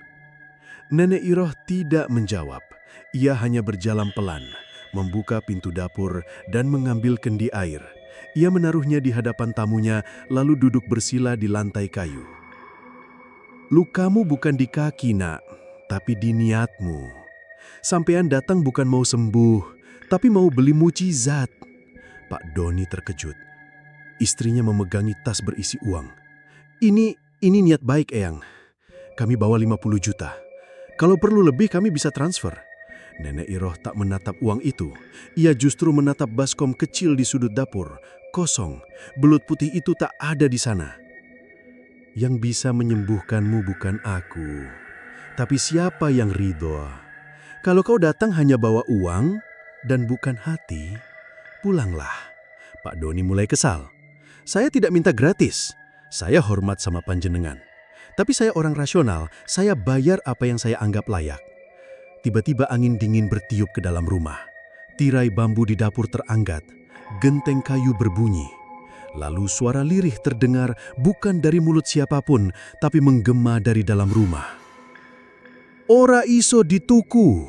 Nenek Iroh tidak menjawab. Ia hanya berjalan pelan, membuka pintu dapur dan mengambil kendi air. Ia menaruhnya di hadapan tamunya, lalu duduk bersila di lantai kayu. "Lukamu bukan di kaki, Nak, tapi di niatmu. Sampean datang bukan mau sembuh, tapi mau beli mukjizat." Pak Doni terkejut. Istrinya memegangi tas berisi uang. Ini niat baik, Eyang. Kami bawa 50 juta. Kalau perlu lebih kami bisa transfer." Nenek Iroh tak menatap uang itu. Ia justru menatap baskom kecil di sudut dapur. Kosong. Belut putih itu tak ada di sana. "Yang bisa menyembuhkanmu bukan aku, tapi siapa yang ridho. Kalau kau datang hanya bawa uang dan bukan hati, pulanglah." Pak Doni mulai kesal. "Saya tidak minta gratis. Saya hormat sama panjenengan. Tapi saya orang rasional, saya bayar apa yang saya anggap layak." Tiba-tiba angin dingin bertiup ke dalam rumah. Tirai bambu di dapur terangkat, genteng kayu berbunyi. Lalu suara lirih terdengar bukan dari mulut siapapun, tapi menggema dari dalam rumah. "Ora iso dituku!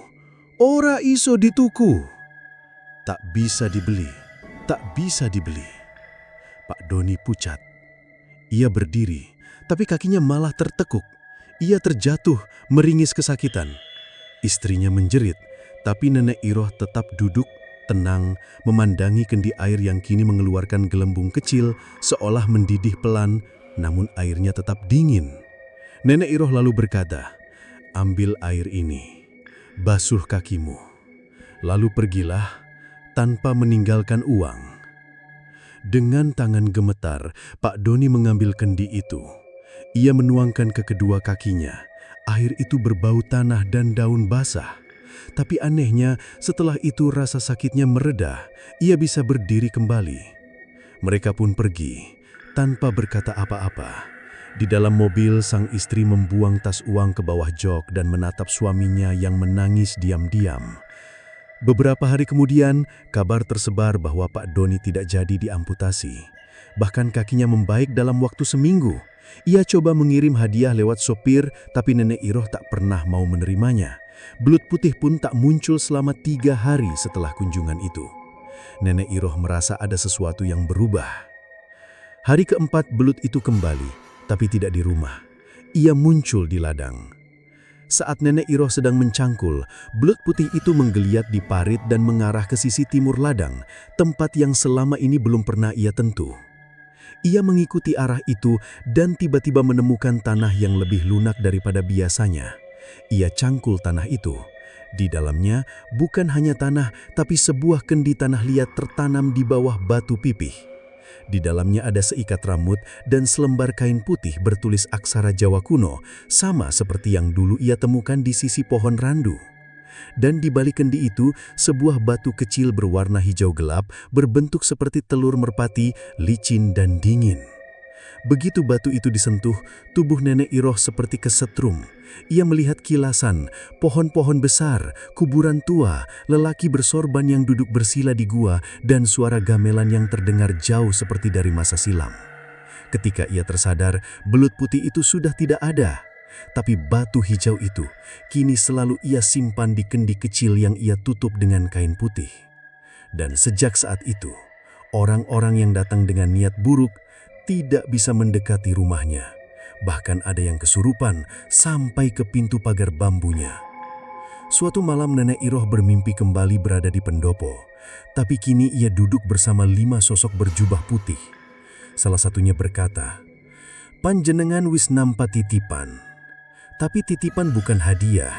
Ora iso dituku!" Tak bisa dibeli, tak bisa dibeli. Pak Doni pucat. Ia berdiri, tapi kakinya malah tertekuk. Ia terjatuh, meringis kesakitan. Istrinya menjerit, tapi Nenek Iroh tetap duduk, tenang, memandangi kendi air yang kini mengeluarkan gelembung kecil, seolah mendidih pelan, namun airnya tetap dingin. Nenek Iroh lalu berkata, "Ambil air ini, basuh kakimu, lalu pergilah tanpa meninggalkan uang." Dengan tangan gemetar, Pak Doni mengambil kendi itu. Ia menuangkan ke kedua kakinya. Air itu berbau tanah dan daun basah. Tapi anehnya, setelah itu rasa sakitnya mereda. Ia bisa berdiri kembali. Mereka pun pergi, tanpa berkata apa-apa. Di dalam mobil, sang istri membuang tas uang ke bawah jok dan menatap suaminya yang menangis diam-diam. Beberapa hari kemudian, kabar tersebar bahwa Pak Doni tidak jadi diamputasi. Bahkan kakinya membaik dalam waktu seminggu. Ia coba mengirim hadiah lewat sopir, tapi Nenek Iroh tak pernah mau menerimanya. Belut putih pun tak muncul selama 3 hari setelah kunjungan itu. Nenek Iroh merasa ada sesuatu yang berubah. Hari keempat belut itu kembali, tapi tidak di rumah. Ia muncul di ladang. Saat Nenek Iroh sedang mencangkul, belut putih itu menggeliat di parit dan mengarah ke sisi timur ladang, tempat yang selama ini belum pernah ia tentu. Ia mengikuti arah itu dan tiba-tiba menemukan tanah yang lebih lunak daripada biasanya. Ia cangkul tanah itu. Di dalamnya bukan hanya tanah, tapi sebuah kendi tanah liat tertanam di bawah batu pipih. Di dalamnya ada seikat rambut dan selembar kain putih bertulis aksara Jawa kuno, sama seperti yang dulu ia temukan di sisi pohon randu. Dan di balik kendi itu, sebuah batu kecil berwarna hijau gelap berbentuk seperti telur merpati, licin dan dingin. Begitu batu itu disentuh, tubuh Nenek Iroh seperti kesetrum. Ia melihat kilasan, pohon-pohon besar, kuburan tua, lelaki bersorban yang duduk bersila di gua, dan suara gamelan yang terdengar jauh seperti dari masa silam. Ketika ia tersadar, belut putih itu sudah tidak ada. Tapi batu hijau itu kini selalu ia simpan di kendi kecil yang ia tutup dengan kain putih. Dan sejak saat itu, orang-orang yang datang dengan niat buruk tidak bisa mendekati rumahnya. Bahkan ada yang kesurupan sampai ke pintu pagar bambunya. Suatu malam Nenek Iroh bermimpi kembali berada di pendopo. Tapi kini ia duduk bersama 5 sosok berjubah putih. Salah satunya berkata, "Panjenengan wis nampa titipan. Tapi titipan bukan hadiah.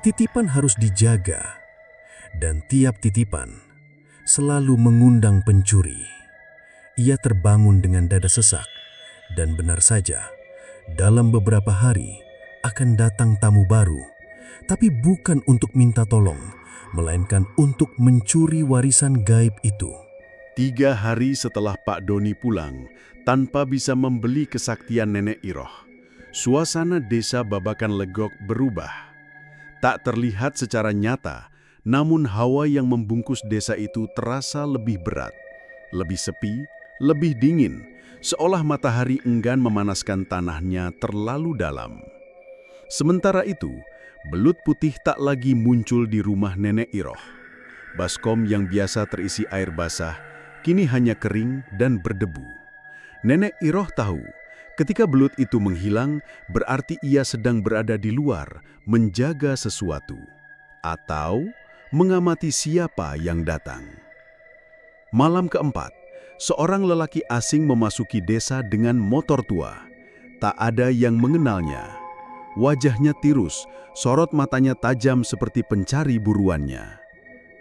Titipan harus dijaga. Dan tiap titipan selalu mengundang pencuri." Ia terbangun dengan dada sesak. Dan benar saja, dalam beberapa hari akan datang tamu baru. Tapi bukan untuk minta tolong, melainkan untuk mencuri warisan gaib itu. 3 hari setelah Pak Doni pulang, tanpa bisa membeli kesaktian Nenek Iroh, suasana desa Babakan Legok berubah. Tak terlihat secara nyata, namun hawa yang membungkus desa itu terasa lebih berat, lebih sepi, lebih dingin, seolah matahari enggan memanaskan tanahnya terlalu dalam. Sementara itu, belut putih tak lagi muncul di rumah Nenek Iroh. Baskom yang biasa terisi air basah, kini hanya kering dan berdebu. Nenek Iroh tahu, ketika belut itu menghilang, berarti ia sedang berada di luar, menjaga sesuatu, atau mengamati siapa yang datang. Malam keempat, seorang lelaki asing memasuki desa dengan motor tua. Tak ada yang mengenalnya. Wajahnya tirus, sorot matanya tajam seperti pencari buruannya.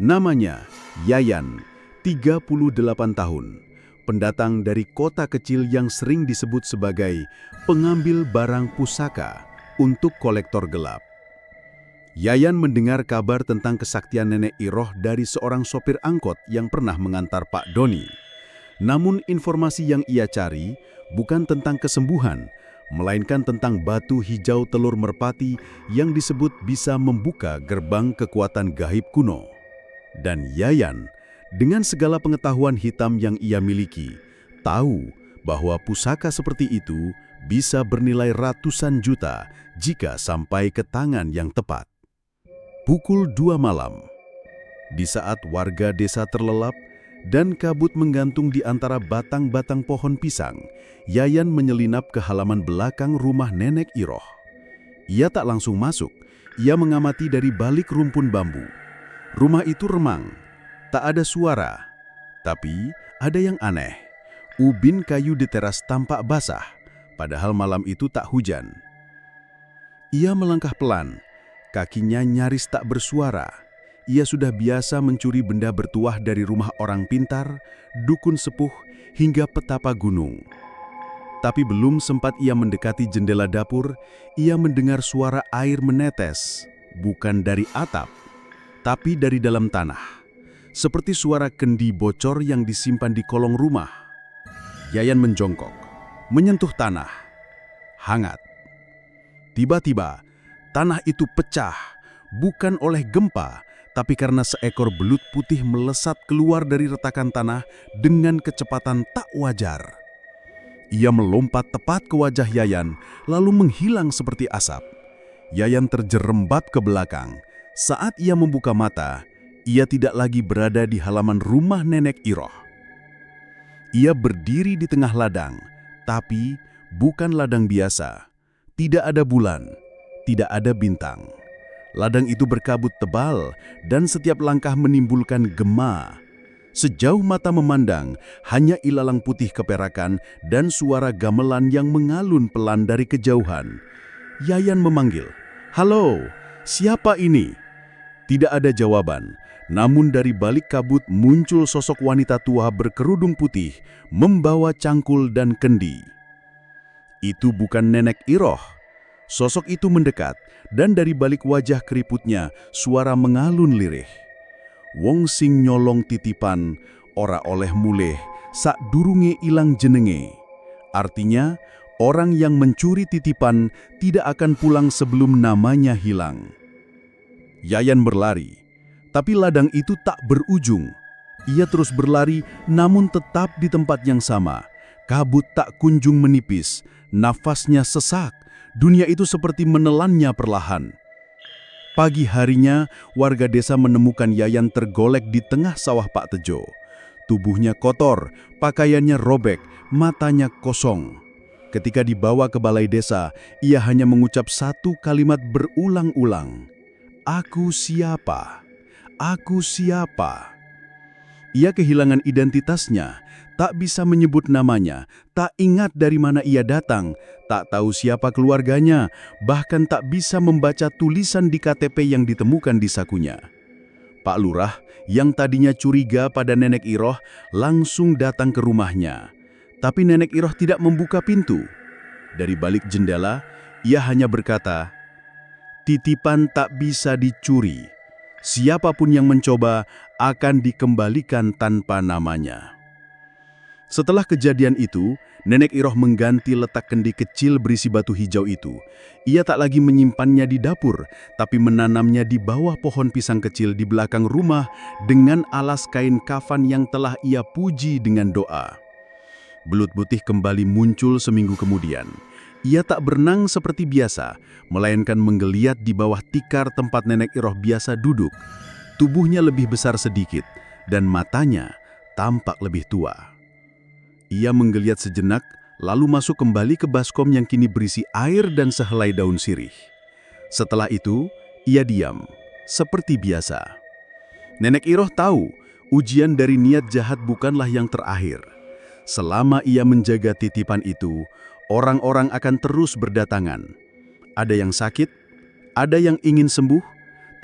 Namanya Yayan, 38 tahun. Pendatang dari kota kecil yang sering disebut sebagai pengambil barang pusaka untuk kolektor gelap. Yayan mendengar kabar tentang kesaktian Nenek Iroh dari seorang sopir angkot yang pernah mengantar Pak Doni. Namun informasi yang ia cari bukan tentang kesembuhan, melainkan tentang batu hijau telur merpati yang disebut bisa membuka gerbang kekuatan gaib kuno. Dan Yayan, dengan segala pengetahuan hitam yang ia miliki, tahu bahwa pusaka seperti itu bisa bernilai ratusan juta jika sampai ke tangan yang tepat. Pukul 2 malam, di saat warga desa terlelap dan kabut menggantung di antara batang-batang pohon pisang, Yayan menyelinap ke halaman belakang rumah Nenek Iroh. Ia tak langsung masuk, ia mengamati dari balik rumpun bambu. Rumah itu remang, tak ada suara, tapi ada yang aneh. Ubin kayu di teras tampak basah, padahal malam itu tak hujan. Ia melangkah pelan, kakinya nyaris tak bersuara. Ia sudah biasa mencuri benda bertuah dari rumah orang pintar, dukun sepuh, hingga petapa gunung. Tapi belum sempat ia mendekati jendela dapur, ia mendengar suara air menetes, bukan dari atap, tapi dari dalam tanah. Seperti suara kendi bocor yang disimpan di kolong rumah. Yayan menjongkok, menyentuh tanah. Hangat. Tiba-tiba, tanah itu pecah, bukan oleh gempa, tapi karena seekor belut putih melesat keluar dari retakan tanah dengan kecepatan tak wajar. Ia melompat tepat ke wajah Yayan, lalu menghilang seperti asap. Yayan terjerembab ke belakang. Saat ia membuka mata, ia tidak lagi berada di halaman rumah Nenek Iroh. Ia berdiri di tengah ladang, tapi bukan ladang biasa. Tidak ada bulan, tidak ada bintang. Ladang itu berkabut tebal dan setiap langkah menimbulkan gema. Sejauh mata memandang, hanya ilalang putih keperakan dan suara gamelan yang mengalun pelan dari kejauhan. Yayan memanggil, "Halo, siapa ini?" Tidak ada jawaban, namun dari balik kabut muncul sosok wanita tua berkerudung putih, membawa cangkul dan kendi. Itu bukan Nenek Iroh, Sosok itu mendekat, dan dari balik wajah keriputnya, suara mengalun lirih. Wong sing nyolong titipan, ora oleh mulih, sak durunge ilang jenenge. Artinya, orang yang mencuri titipan tidak akan pulang sebelum namanya hilang. Yayan berlari, tapi ladang itu tak berujung. Ia terus berlari, namun tetap di tempat yang sama. Kabut tak kunjung menipis, nafasnya sesak, dunia itu seperti menelannya perlahan. Pagi harinya, warga desa menemukan Yayan tergolek di tengah sawah Pak Tejo. Tubuhnya kotor, pakaiannya robek, matanya kosong. Ketika dibawa ke balai desa, ia hanya mengucap satu kalimat berulang-ulang. Aku siapa? Aku siapa? Ia kehilangan identitasnya, tak bisa menyebut namanya, tak ingat dari mana ia datang, tak tahu siapa keluarganya, bahkan tak bisa membaca tulisan di KTP yang ditemukan di sakunya. Pak Lurah, yang tadinya curiga pada Nenek Iroh, langsung datang ke rumahnya. Tapi Nenek Iroh tidak membuka pintu. Dari balik jendela, ia hanya berkata, "Titipan tak bisa dicuri. Siapapun yang mencoba akan dikembalikan tanpa namanya." Setelah kejadian itu, Nenek Iroh mengganti letak kendi kecil berisi batu hijau itu. Ia tak lagi menyimpannya di dapur, tapi menanamnya di bawah pohon pisang kecil di belakang rumah dengan alas kain kafan yang telah ia puji dengan doa. Belut putih kembali muncul seminggu kemudian. Ia tak berenang seperti biasa, melainkan menggeliat di bawah tikar tempat Nenek Iroh biasa duduk. Tubuhnya lebih besar sedikit, dan matanya tampak lebih tua. Ia menggeliat sejenak, lalu masuk kembali ke baskom yang kini berisi air dan sehelai daun sirih. Setelah itu, ia diam, seperti biasa. Nenek Iroh tahu, ujian dari niat jahat bukanlah yang terakhir. Selama ia menjaga titipan itu, orang-orang akan terus berdatangan. Ada yang sakit, ada yang ingin sembuh,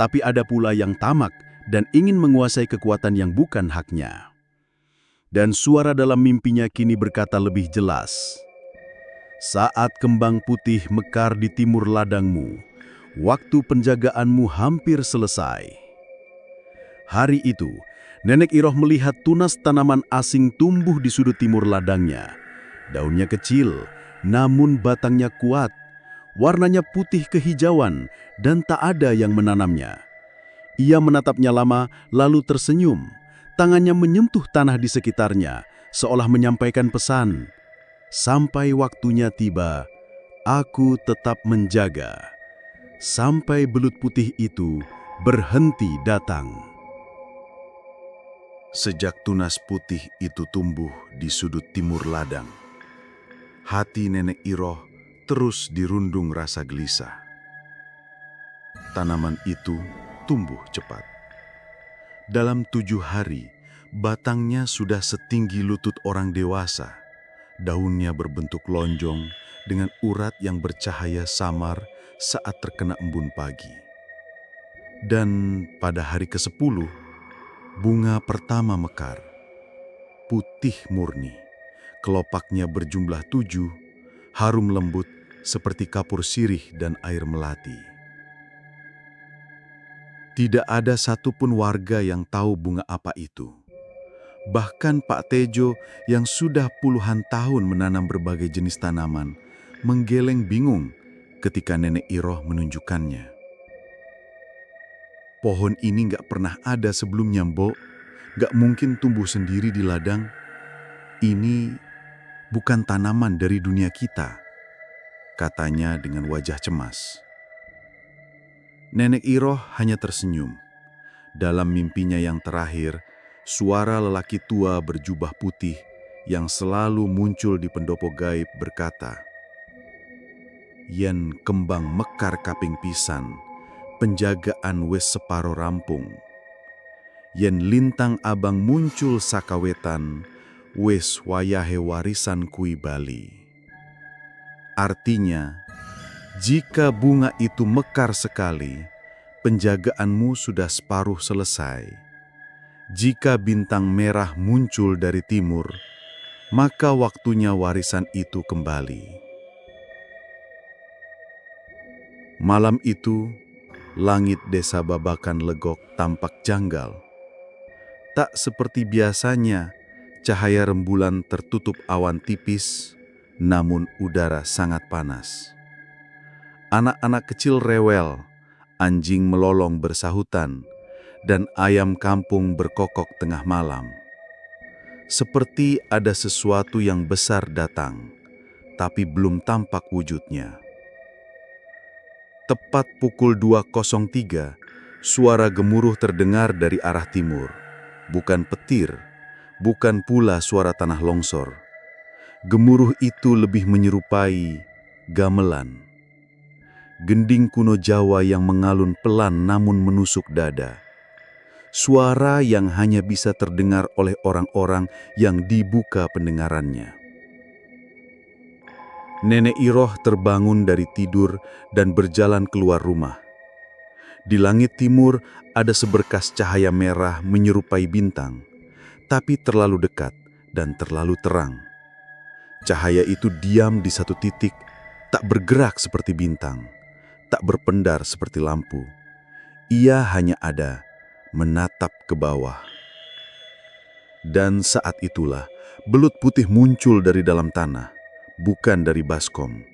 tapi ada pula yang tamak dan ingin menguasai kekuatan yang bukan haknya. Dan suara dalam mimpinya kini berkata lebih jelas. Saat kembang putih mekar di timur ladangmu, waktu penjagaanmu hampir selesai. Hari itu, Nenek Iroh melihat tunas tanaman asing tumbuh di sudut timur ladangnya. Daunnya kecil, namun batangnya kuat. Warnanya putih kehijauan dan tak ada yang menanamnya. Ia menatapnya lama, lalu tersenyum. Tangannya menyentuh tanah di sekitarnya, seolah menyampaikan pesan. Sampai waktunya tiba, aku tetap menjaga. Sampai belut putih itu berhenti datang. Sejak tunas putih itu tumbuh di sudut timur ladang, hati Nenek Iroh terus dirundung rasa gelisah. Tanaman itu tumbuh cepat. Dalam 7 hari, batangnya sudah setinggi lutut orang dewasa. Daunnya berbentuk lonjong dengan urat yang bercahaya samar saat terkena embun pagi. Dan pada hari ke-10, bunga pertama mekar. Putih murni, kelopaknya berjumlah 7, harum lembut seperti kapur sirih dan air melati. Tidak ada satupun warga yang tahu bunga apa itu. Bahkan Pak Tejo yang sudah puluhan tahun menanam berbagai jenis tanaman, menggeleng bingung ketika Nenek Iroh menunjukkannya. Pohon ini nggak pernah ada sebelumnya, Mbok. Nggak mungkin tumbuh sendiri di ladang. Ini bukan tanaman dari dunia kita, katanya dengan wajah cemas. Nenek Iroh hanya tersenyum. Dalam mimpinya yang terakhir, suara lelaki tua berjubah putih yang selalu muncul di pendopo gaib berkata, "Yen kembang mekar kaping pisan, penjagaan wis separo rampung. Yen lintang abang muncul sakawetan, wis wayahe warisan kui bali." Artinya, jika bunga itu mekar sekali, penjagaanmu sudah separuh selesai. Jika bintang merah muncul dari timur, maka waktunya warisan itu kembali. Malam itu, langit desa Babakan Legok tampak janggal. Tak seperti biasanya, cahaya rembulan tertutup awan tipis, namun udara sangat panas. Anak-anak kecil rewel, anjing melolong bersahutan, dan ayam kampung berkokok tengah malam. Seperti ada sesuatu yang besar datang, tapi belum tampak wujudnya. Tepat pukul 2.03, suara gemuruh terdengar dari arah timur. Bukan petir, bukan pula suara tanah longsor. Gemuruh itu lebih menyerupai gamelan. Gending kuno Jawa yang mengalun pelan namun menusuk dada. Suara yang hanya bisa terdengar oleh orang-orang yang dibuka pendengarannya. Nenek Iroh terbangun dari tidur dan berjalan keluar rumah. Di langit timur ada seberkas cahaya merah menyerupai bintang, tapi terlalu dekat dan terlalu terang. Cahaya itu diam di satu titik, tak bergerak seperti bintang, tak berpendar seperti lampu. Ia hanya ada, menatap ke bawah. Dan saat itulah, belut putih muncul dari dalam tanah, bukan dari baskom.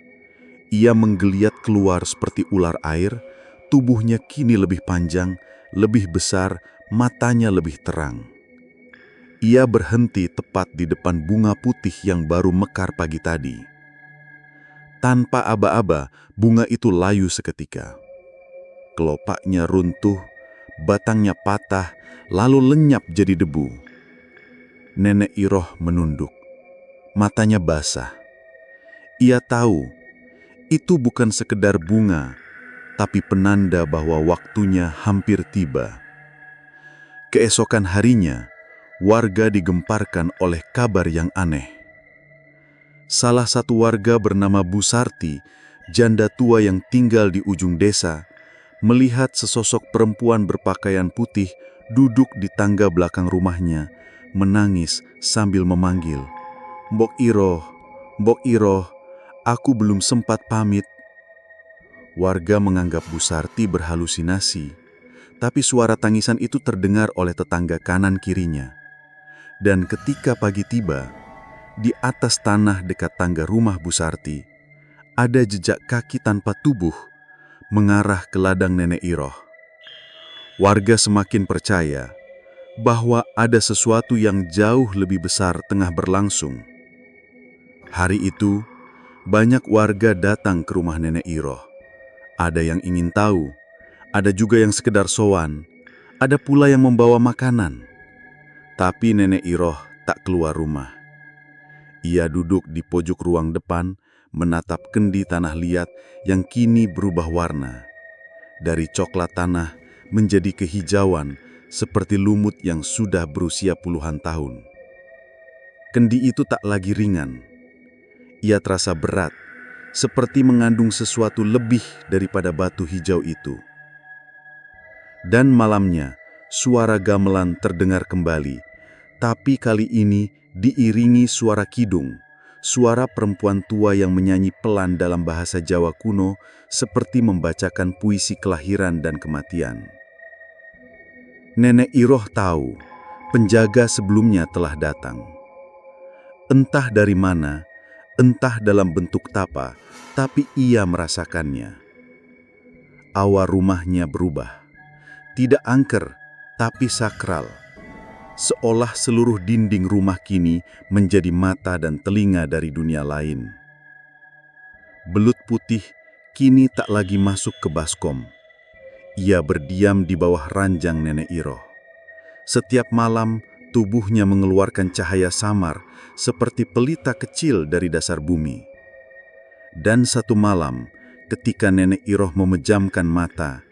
Ia menggeliat keluar seperti ular air, tubuhnya kini lebih panjang, lebih besar, matanya lebih terang. Ia berhenti tepat di depan bunga putih yang baru mekar pagi tadi. Tanpa aba-aba, bunga itu layu seketika. Kelopaknya runtuh, batangnya patah, lalu lenyap jadi debu. Nenek Iroh menunduk. Matanya basah. Ia tahu, itu bukan sekedar bunga, tapi penanda bahwa waktunya hampir tiba. Keesokan harinya, warga digemparkan oleh kabar yang aneh. Salah satu warga bernama Bu Sarti, janda tua yang tinggal di ujung desa, melihat sesosok perempuan berpakaian putih duduk di tangga belakang rumahnya, menangis sambil memanggil, "Mbok Iroh, Mbok Iroh, aku belum sempat pamit." Warga menganggap Bu Sarti berhalusinasi, tapi suara tangisan itu terdengar oleh tetangga kanan kirinya. Dan ketika pagi tiba, di atas tanah dekat tangga rumah Bu Sarti, ada jejak kaki tanpa tubuh mengarah ke ladang Nenek Iroh. Warga semakin percaya bahwa ada sesuatu yang jauh lebih besar tengah berlangsung. Hari itu, banyak warga datang ke rumah Nenek Iroh. Ada yang ingin tahu, ada juga yang sekedar sowan, ada pula yang membawa makanan. Tapi Nenek Iroh tak keluar rumah. Ia duduk di pojok ruang depan, menatap kendi tanah liat yang kini berubah warna. Dari coklat tanah menjadi kehijauan seperti lumut yang sudah berusia puluhan tahun. Kendi itu tak lagi ringan. Ia terasa berat, seperti mengandung sesuatu lebih daripada batu hijau itu. Dan malamnya, suara gamelan terdengar kembali, tapi kali ini diiringi suara kidung, suara perempuan tua yang menyanyi pelan dalam bahasa Jawa kuno seperti membacakan puisi kelahiran dan kematian. Nenek Iroh tahu, penjaga sebelumnya telah datang. Entah dari mana, entah dalam bentuk tapa, tapi ia merasakannya. Aura rumahnya berubah. Tidak angker, tapi sakral. Seolah seluruh dinding rumah kini menjadi mata dan telinga dari dunia lain. Belut putih kini tak lagi masuk ke baskom. Ia berdiam di bawah ranjang Nenek Iroh. Setiap malam, tubuhnya mengeluarkan cahaya samar seperti pelita kecil dari dasar bumi. Dan satu malam, ketika Nenek Iroh memejamkan mata,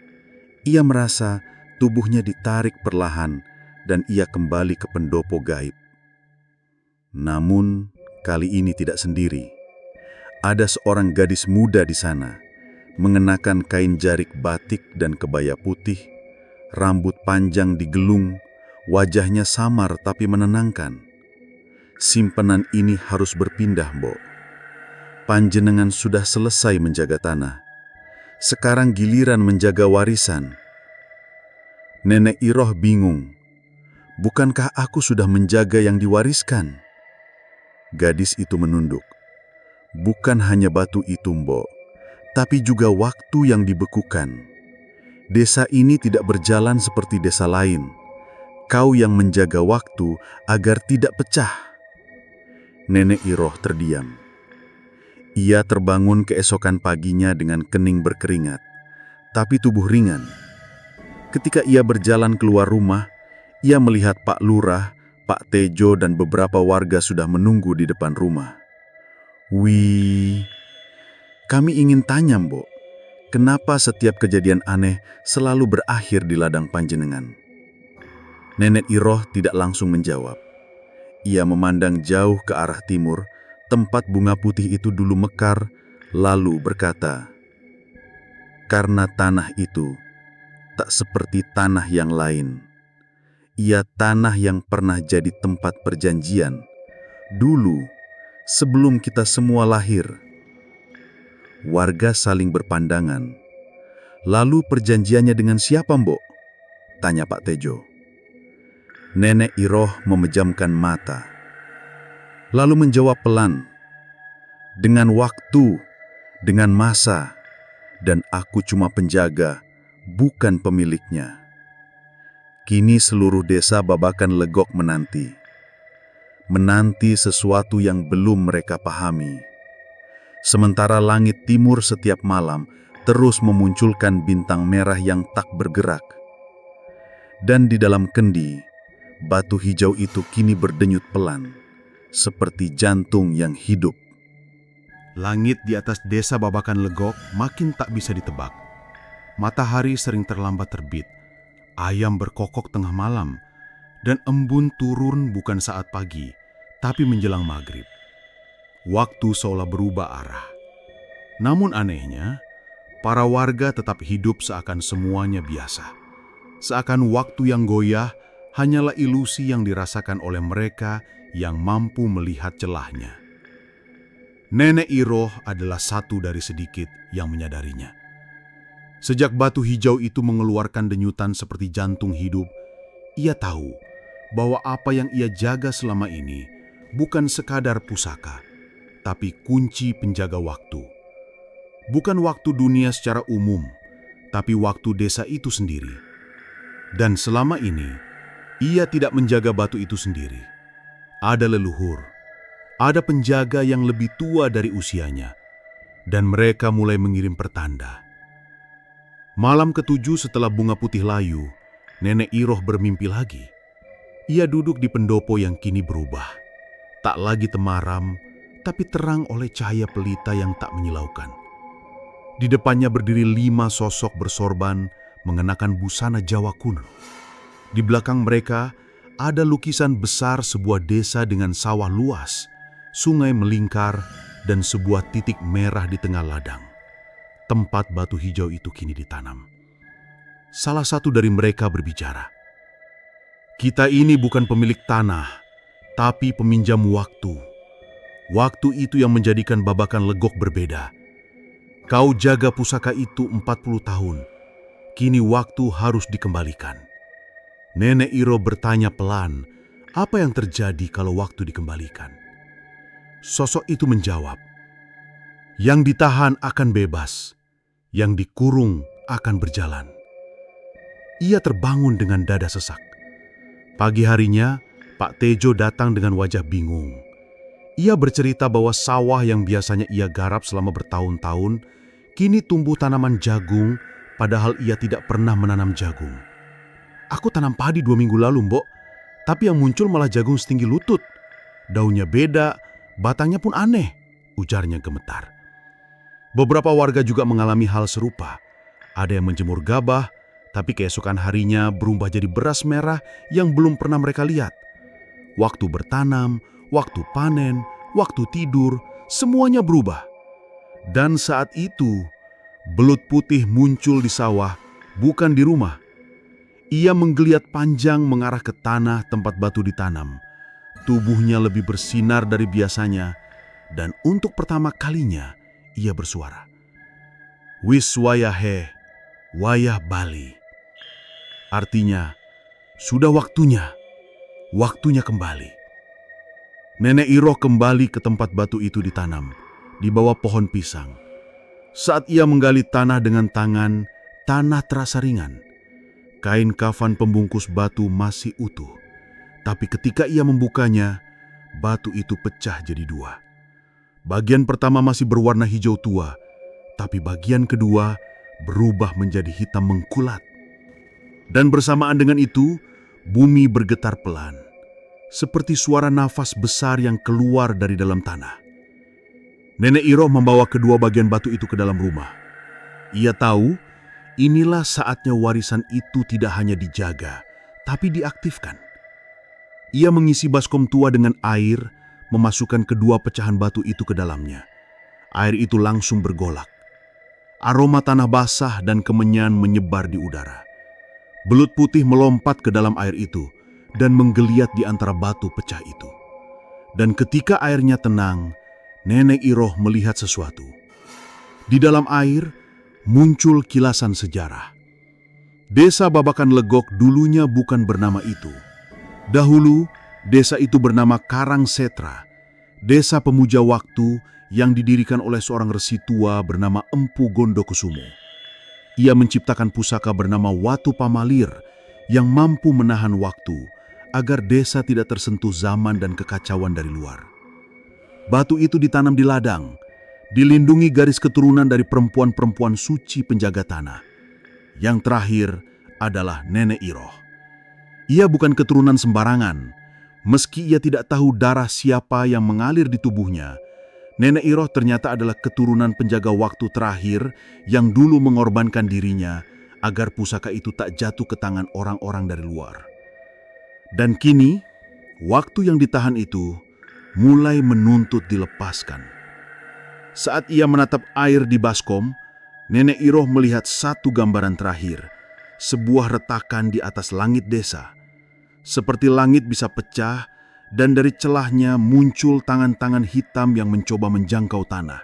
ia merasa tubuhnya ditarik perlahan dan ia kembali ke pendopo gaib. Namun, kali ini tidak sendiri. Ada seorang gadis muda di sana, mengenakan kain jarik batik dan kebaya putih, rambut panjang digelung, wajahnya samar tapi menenangkan. Simpenan ini harus berpindah, Mbok. Panjenengan sudah selesai menjaga tanah. Sekarang giliran menjaga warisan. Nenek Iroh bingung. Bukankah aku sudah menjaga yang diwariskan? Gadis itu menunduk. Bukan hanya batu itu, Mbok, tapi juga waktu yang dibekukan. Desa ini tidak berjalan seperti desa lain. Kau yang menjaga waktu agar tidak pecah. Nenek Iroh terdiam. Ia terbangun keesokan paginya dengan kening berkeringat, tapi tubuh ringan. Ketika ia berjalan keluar rumah, ia melihat Pak Lurah, Pak Tejo, dan beberapa warga sudah menunggu di depan rumah. Wih, kami ingin tanya, Mbok, kenapa setiap kejadian aneh selalu berakhir di ladang panjenengan? Nenek Iroh tidak langsung menjawab. Ia memandang jauh ke arah timur, tempat bunga putih itu dulu mekar, lalu berkata, "Karena tanah itu tak seperti tanah yang lain. Ia tanah yang pernah jadi tempat perjanjian. Dulu, sebelum kita semua lahir." Warga saling berpandangan. "Lalu perjanjiannya dengan siapa, Mbok?" tanya Pak Tejo. Nenek Iroh memejamkan mata, lalu menjawab pelan, "Dengan waktu, dengan masa, dan aku cuma penjaga, bukan pemiliknya." Kini seluruh desa Babakan Legok menanti sesuatu yang belum mereka pahami. Sementara langit timur setiap malam terus memunculkan bintang merah yang tak bergerak. Dan di dalam kendi, batu hijau itu kini berdenyut pelan, seperti jantung yang hidup. Langit di atas desa Babakan Legok makin tak bisa ditebak. Matahari sering terlambat terbit, ayam berkokok tengah malam, dan embun turun bukan saat pagi, tapi menjelang maghrib. Waktu seolah berubah arah. Namun anehnya, para warga tetap hidup seakan semuanya biasa. Seakan waktu yang goyah hanyalah ilusi yang dirasakan oleh mereka yang mampu melihat celahnya. Nenek Iroh adalah satu dari sedikit yang menyadarinya. Sejak batu hijau itu mengeluarkan denyutan seperti jantung hidup, ia tahu bahwa apa yang ia jaga selama ini bukan sekadar pusaka, tapi kunci penjaga waktu. Bukan waktu dunia secara umum, tapi waktu desa itu sendiri. Dan selama ini, ia tidak menjaga batu itu sendiri. Ada leluhur, ada penjaga yang lebih tua dari usianya, dan mereka mulai mengirim pertanda. Malam ketujuh setelah bunga putih layu, Nenek Iroh bermimpi lagi. Ia duduk di pendopo yang kini berubah. Tak lagi temaram, tapi terang oleh cahaya pelita yang tak menyilaukan. Di depannya berdiri 5 sosok bersorban mengenakan busana Jawa kuno. Di belakang mereka ada lukisan besar sebuah desa dengan sawah luas, sungai melingkar, dan sebuah titik merah di tengah ladang. Tempat batu hijau itu kini ditanam. Salah satu dari mereka berbicara. "Kita ini bukan pemilik tanah, tapi peminjam waktu. Waktu itu yang menjadikan Babakan Legok berbeda. Kau jaga pusaka itu 40 tahun. Kini waktu harus dikembalikan." Nenek Iroh bertanya pelan, apa yang terjadi kalau waktu dikembalikan? Sosok itu menjawab, "Yang ditahan akan bebas, yang dikurung akan berjalan." Ia terbangun dengan dada sesak. Pagi harinya, Pak Tejo datang dengan wajah bingung. Ia bercerita bahwa sawah yang biasanya ia garap selama bertahun-tahun, kini tumbuh tanaman jagung, padahal ia tidak pernah menanam jagung. "Aku tanam padi 2 minggu lalu, Mbok, tapi yang muncul malah jagung setinggi lutut. Daunnya beda, batangnya pun aneh," ujarnya gemetar. Beberapa warga juga mengalami hal serupa. Ada yang menjemur gabah, tapi keesokan harinya berubah jadi beras merah yang belum pernah mereka lihat. Waktu bertanam, waktu panen, waktu tidur, semuanya berubah. Dan saat itu, belut putih muncul di sawah, bukan di rumah. Ia menggeliat panjang mengarah ke tanah tempat batu ditanam. Tubuhnya lebih bersinar dari biasanya, dan untuk pertama kalinya ia bersuara. Wis wayahe, wayah bali. Artinya, sudah waktunya kembali. Nenek Iroh kembali ke tempat batu itu ditanam, di bawah pohon pisang. Saat ia menggali tanah dengan tangan, tanah terasa ringan. Kain kafan pembungkus batu masih utuh. Tapi ketika ia membukanya, batu itu pecah jadi dua. Bagian pertama masih berwarna hijau tua, tapi bagian kedua berubah menjadi hitam mengkulat. Dan bersamaan dengan itu, bumi bergetar pelan, seperti suara nafas besar yang keluar dari dalam tanah. Nenek Iroh membawa kedua bagian batu itu ke dalam rumah. Ia tahu, inilah saatnya warisan itu tidak hanya dijaga, tapi diaktifkan. Ia mengisi baskom tua dengan air, memasukkan kedua pecahan batu itu ke dalamnya. Air itu langsung bergolak. Aroma tanah basah dan kemenyan menyebar di udara. Belut putih melompat ke dalam air itu dan menggeliat di antara batu pecah itu. Dan ketika airnya tenang, Nenek Iroh melihat sesuatu. Di dalam air muncul kilasan sejarah. Desa Babakan Legok dulunya bukan bernama itu. Dahulu, desa itu bernama Karangsetra, desa pemuja waktu yang didirikan oleh seorang resi tua bernama Empu Gondokusumo. Ia menciptakan pusaka bernama Watu Pamalir yang mampu menahan waktu agar desa tidak tersentuh zaman dan kekacauan dari luar. Batu itu ditanam di ladang, dilindungi garis keturunan dari perempuan-perempuan suci penjaga tanah. Yang terakhir adalah Nenek Iroh. Ia bukan keturunan sembarangan. Meski ia tidak tahu darah siapa yang mengalir di tubuhnya, Nenek Iroh ternyata adalah keturunan penjaga waktu terakhir yang dulu mengorbankan dirinya agar pusaka itu tak jatuh ke tangan orang-orang dari luar. Dan kini, waktu yang ditahan itu mulai menuntut dilepaskan. Saat ia menatap air di baskom, Nenek Iroh melihat satu gambaran terakhir, sebuah retakan di atas langit desa. Seperti langit bisa pecah, dan dari celahnya muncul tangan-tangan hitam yang mencoba menjangkau tanah.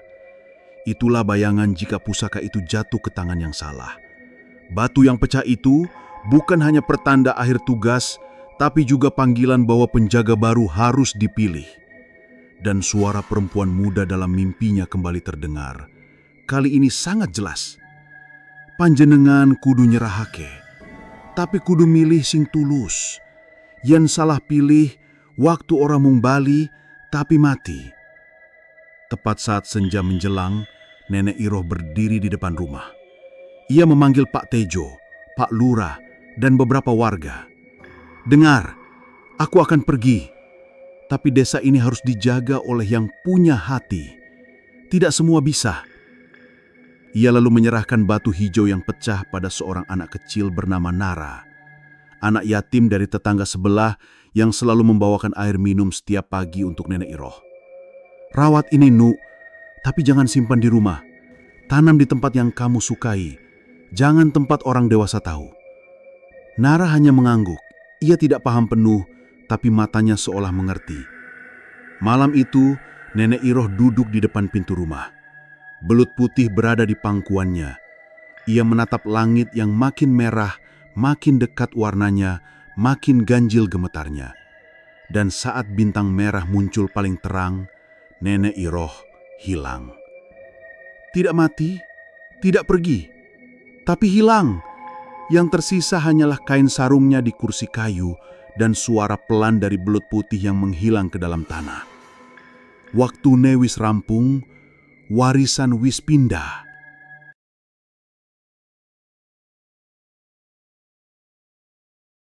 Itulah bayangan jika pusaka itu jatuh ke tangan yang salah. Batu yang pecah itu bukan hanya pertanda akhir tugas, tapi juga panggilan bahwa penjaga baru harus dipilih. Dan suara perempuan muda dalam mimpinya kembali terdengar. Kali ini sangat jelas. Panjenengan kudu nyerahake, tapi kudu milih sing tulus. Yen salah pilih, waktu orang mung bali, tapi mati. Tepat saat senja menjelang, Nenek Iroh berdiri di depan rumah. Ia memanggil Pak Tejo, Pak Lurah, dan beberapa warga. Dengar, aku akan pergi. Tapi desa ini harus dijaga oleh yang punya hati. Tidak semua bisa. Ia lalu menyerahkan batu hijau yang pecah pada seorang anak kecil bernama Nara. Anak yatim dari tetangga sebelah yang selalu membawakan air minum setiap pagi untuk Nenek Iroh. Rawat ini, Nu, tapi jangan simpan di rumah. Tanam di tempat yang kamu sukai. Jangan tempat orang dewasa tahu. Nara hanya mengangguk. Ia tidak paham penuh, tapi matanya seolah mengerti. Malam itu, Nenek Iroh duduk di depan pintu rumah. Belut putih berada di pangkuannya. Ia menatap langit yang makin merah, makin dekat warnanya, makin ganjil gemetarnya. Dan saat bintang merah muncul paling terang, Nenek Iroh hilang. Tidak mati, tidak pergi, tapi hilang. Yang tersisa hanyalah kain sarungnya di kursi kayu dan suara pelan dari belut putih yang menghilang ke dalam tanah. Waktu wis rampung, warisan wis pindah.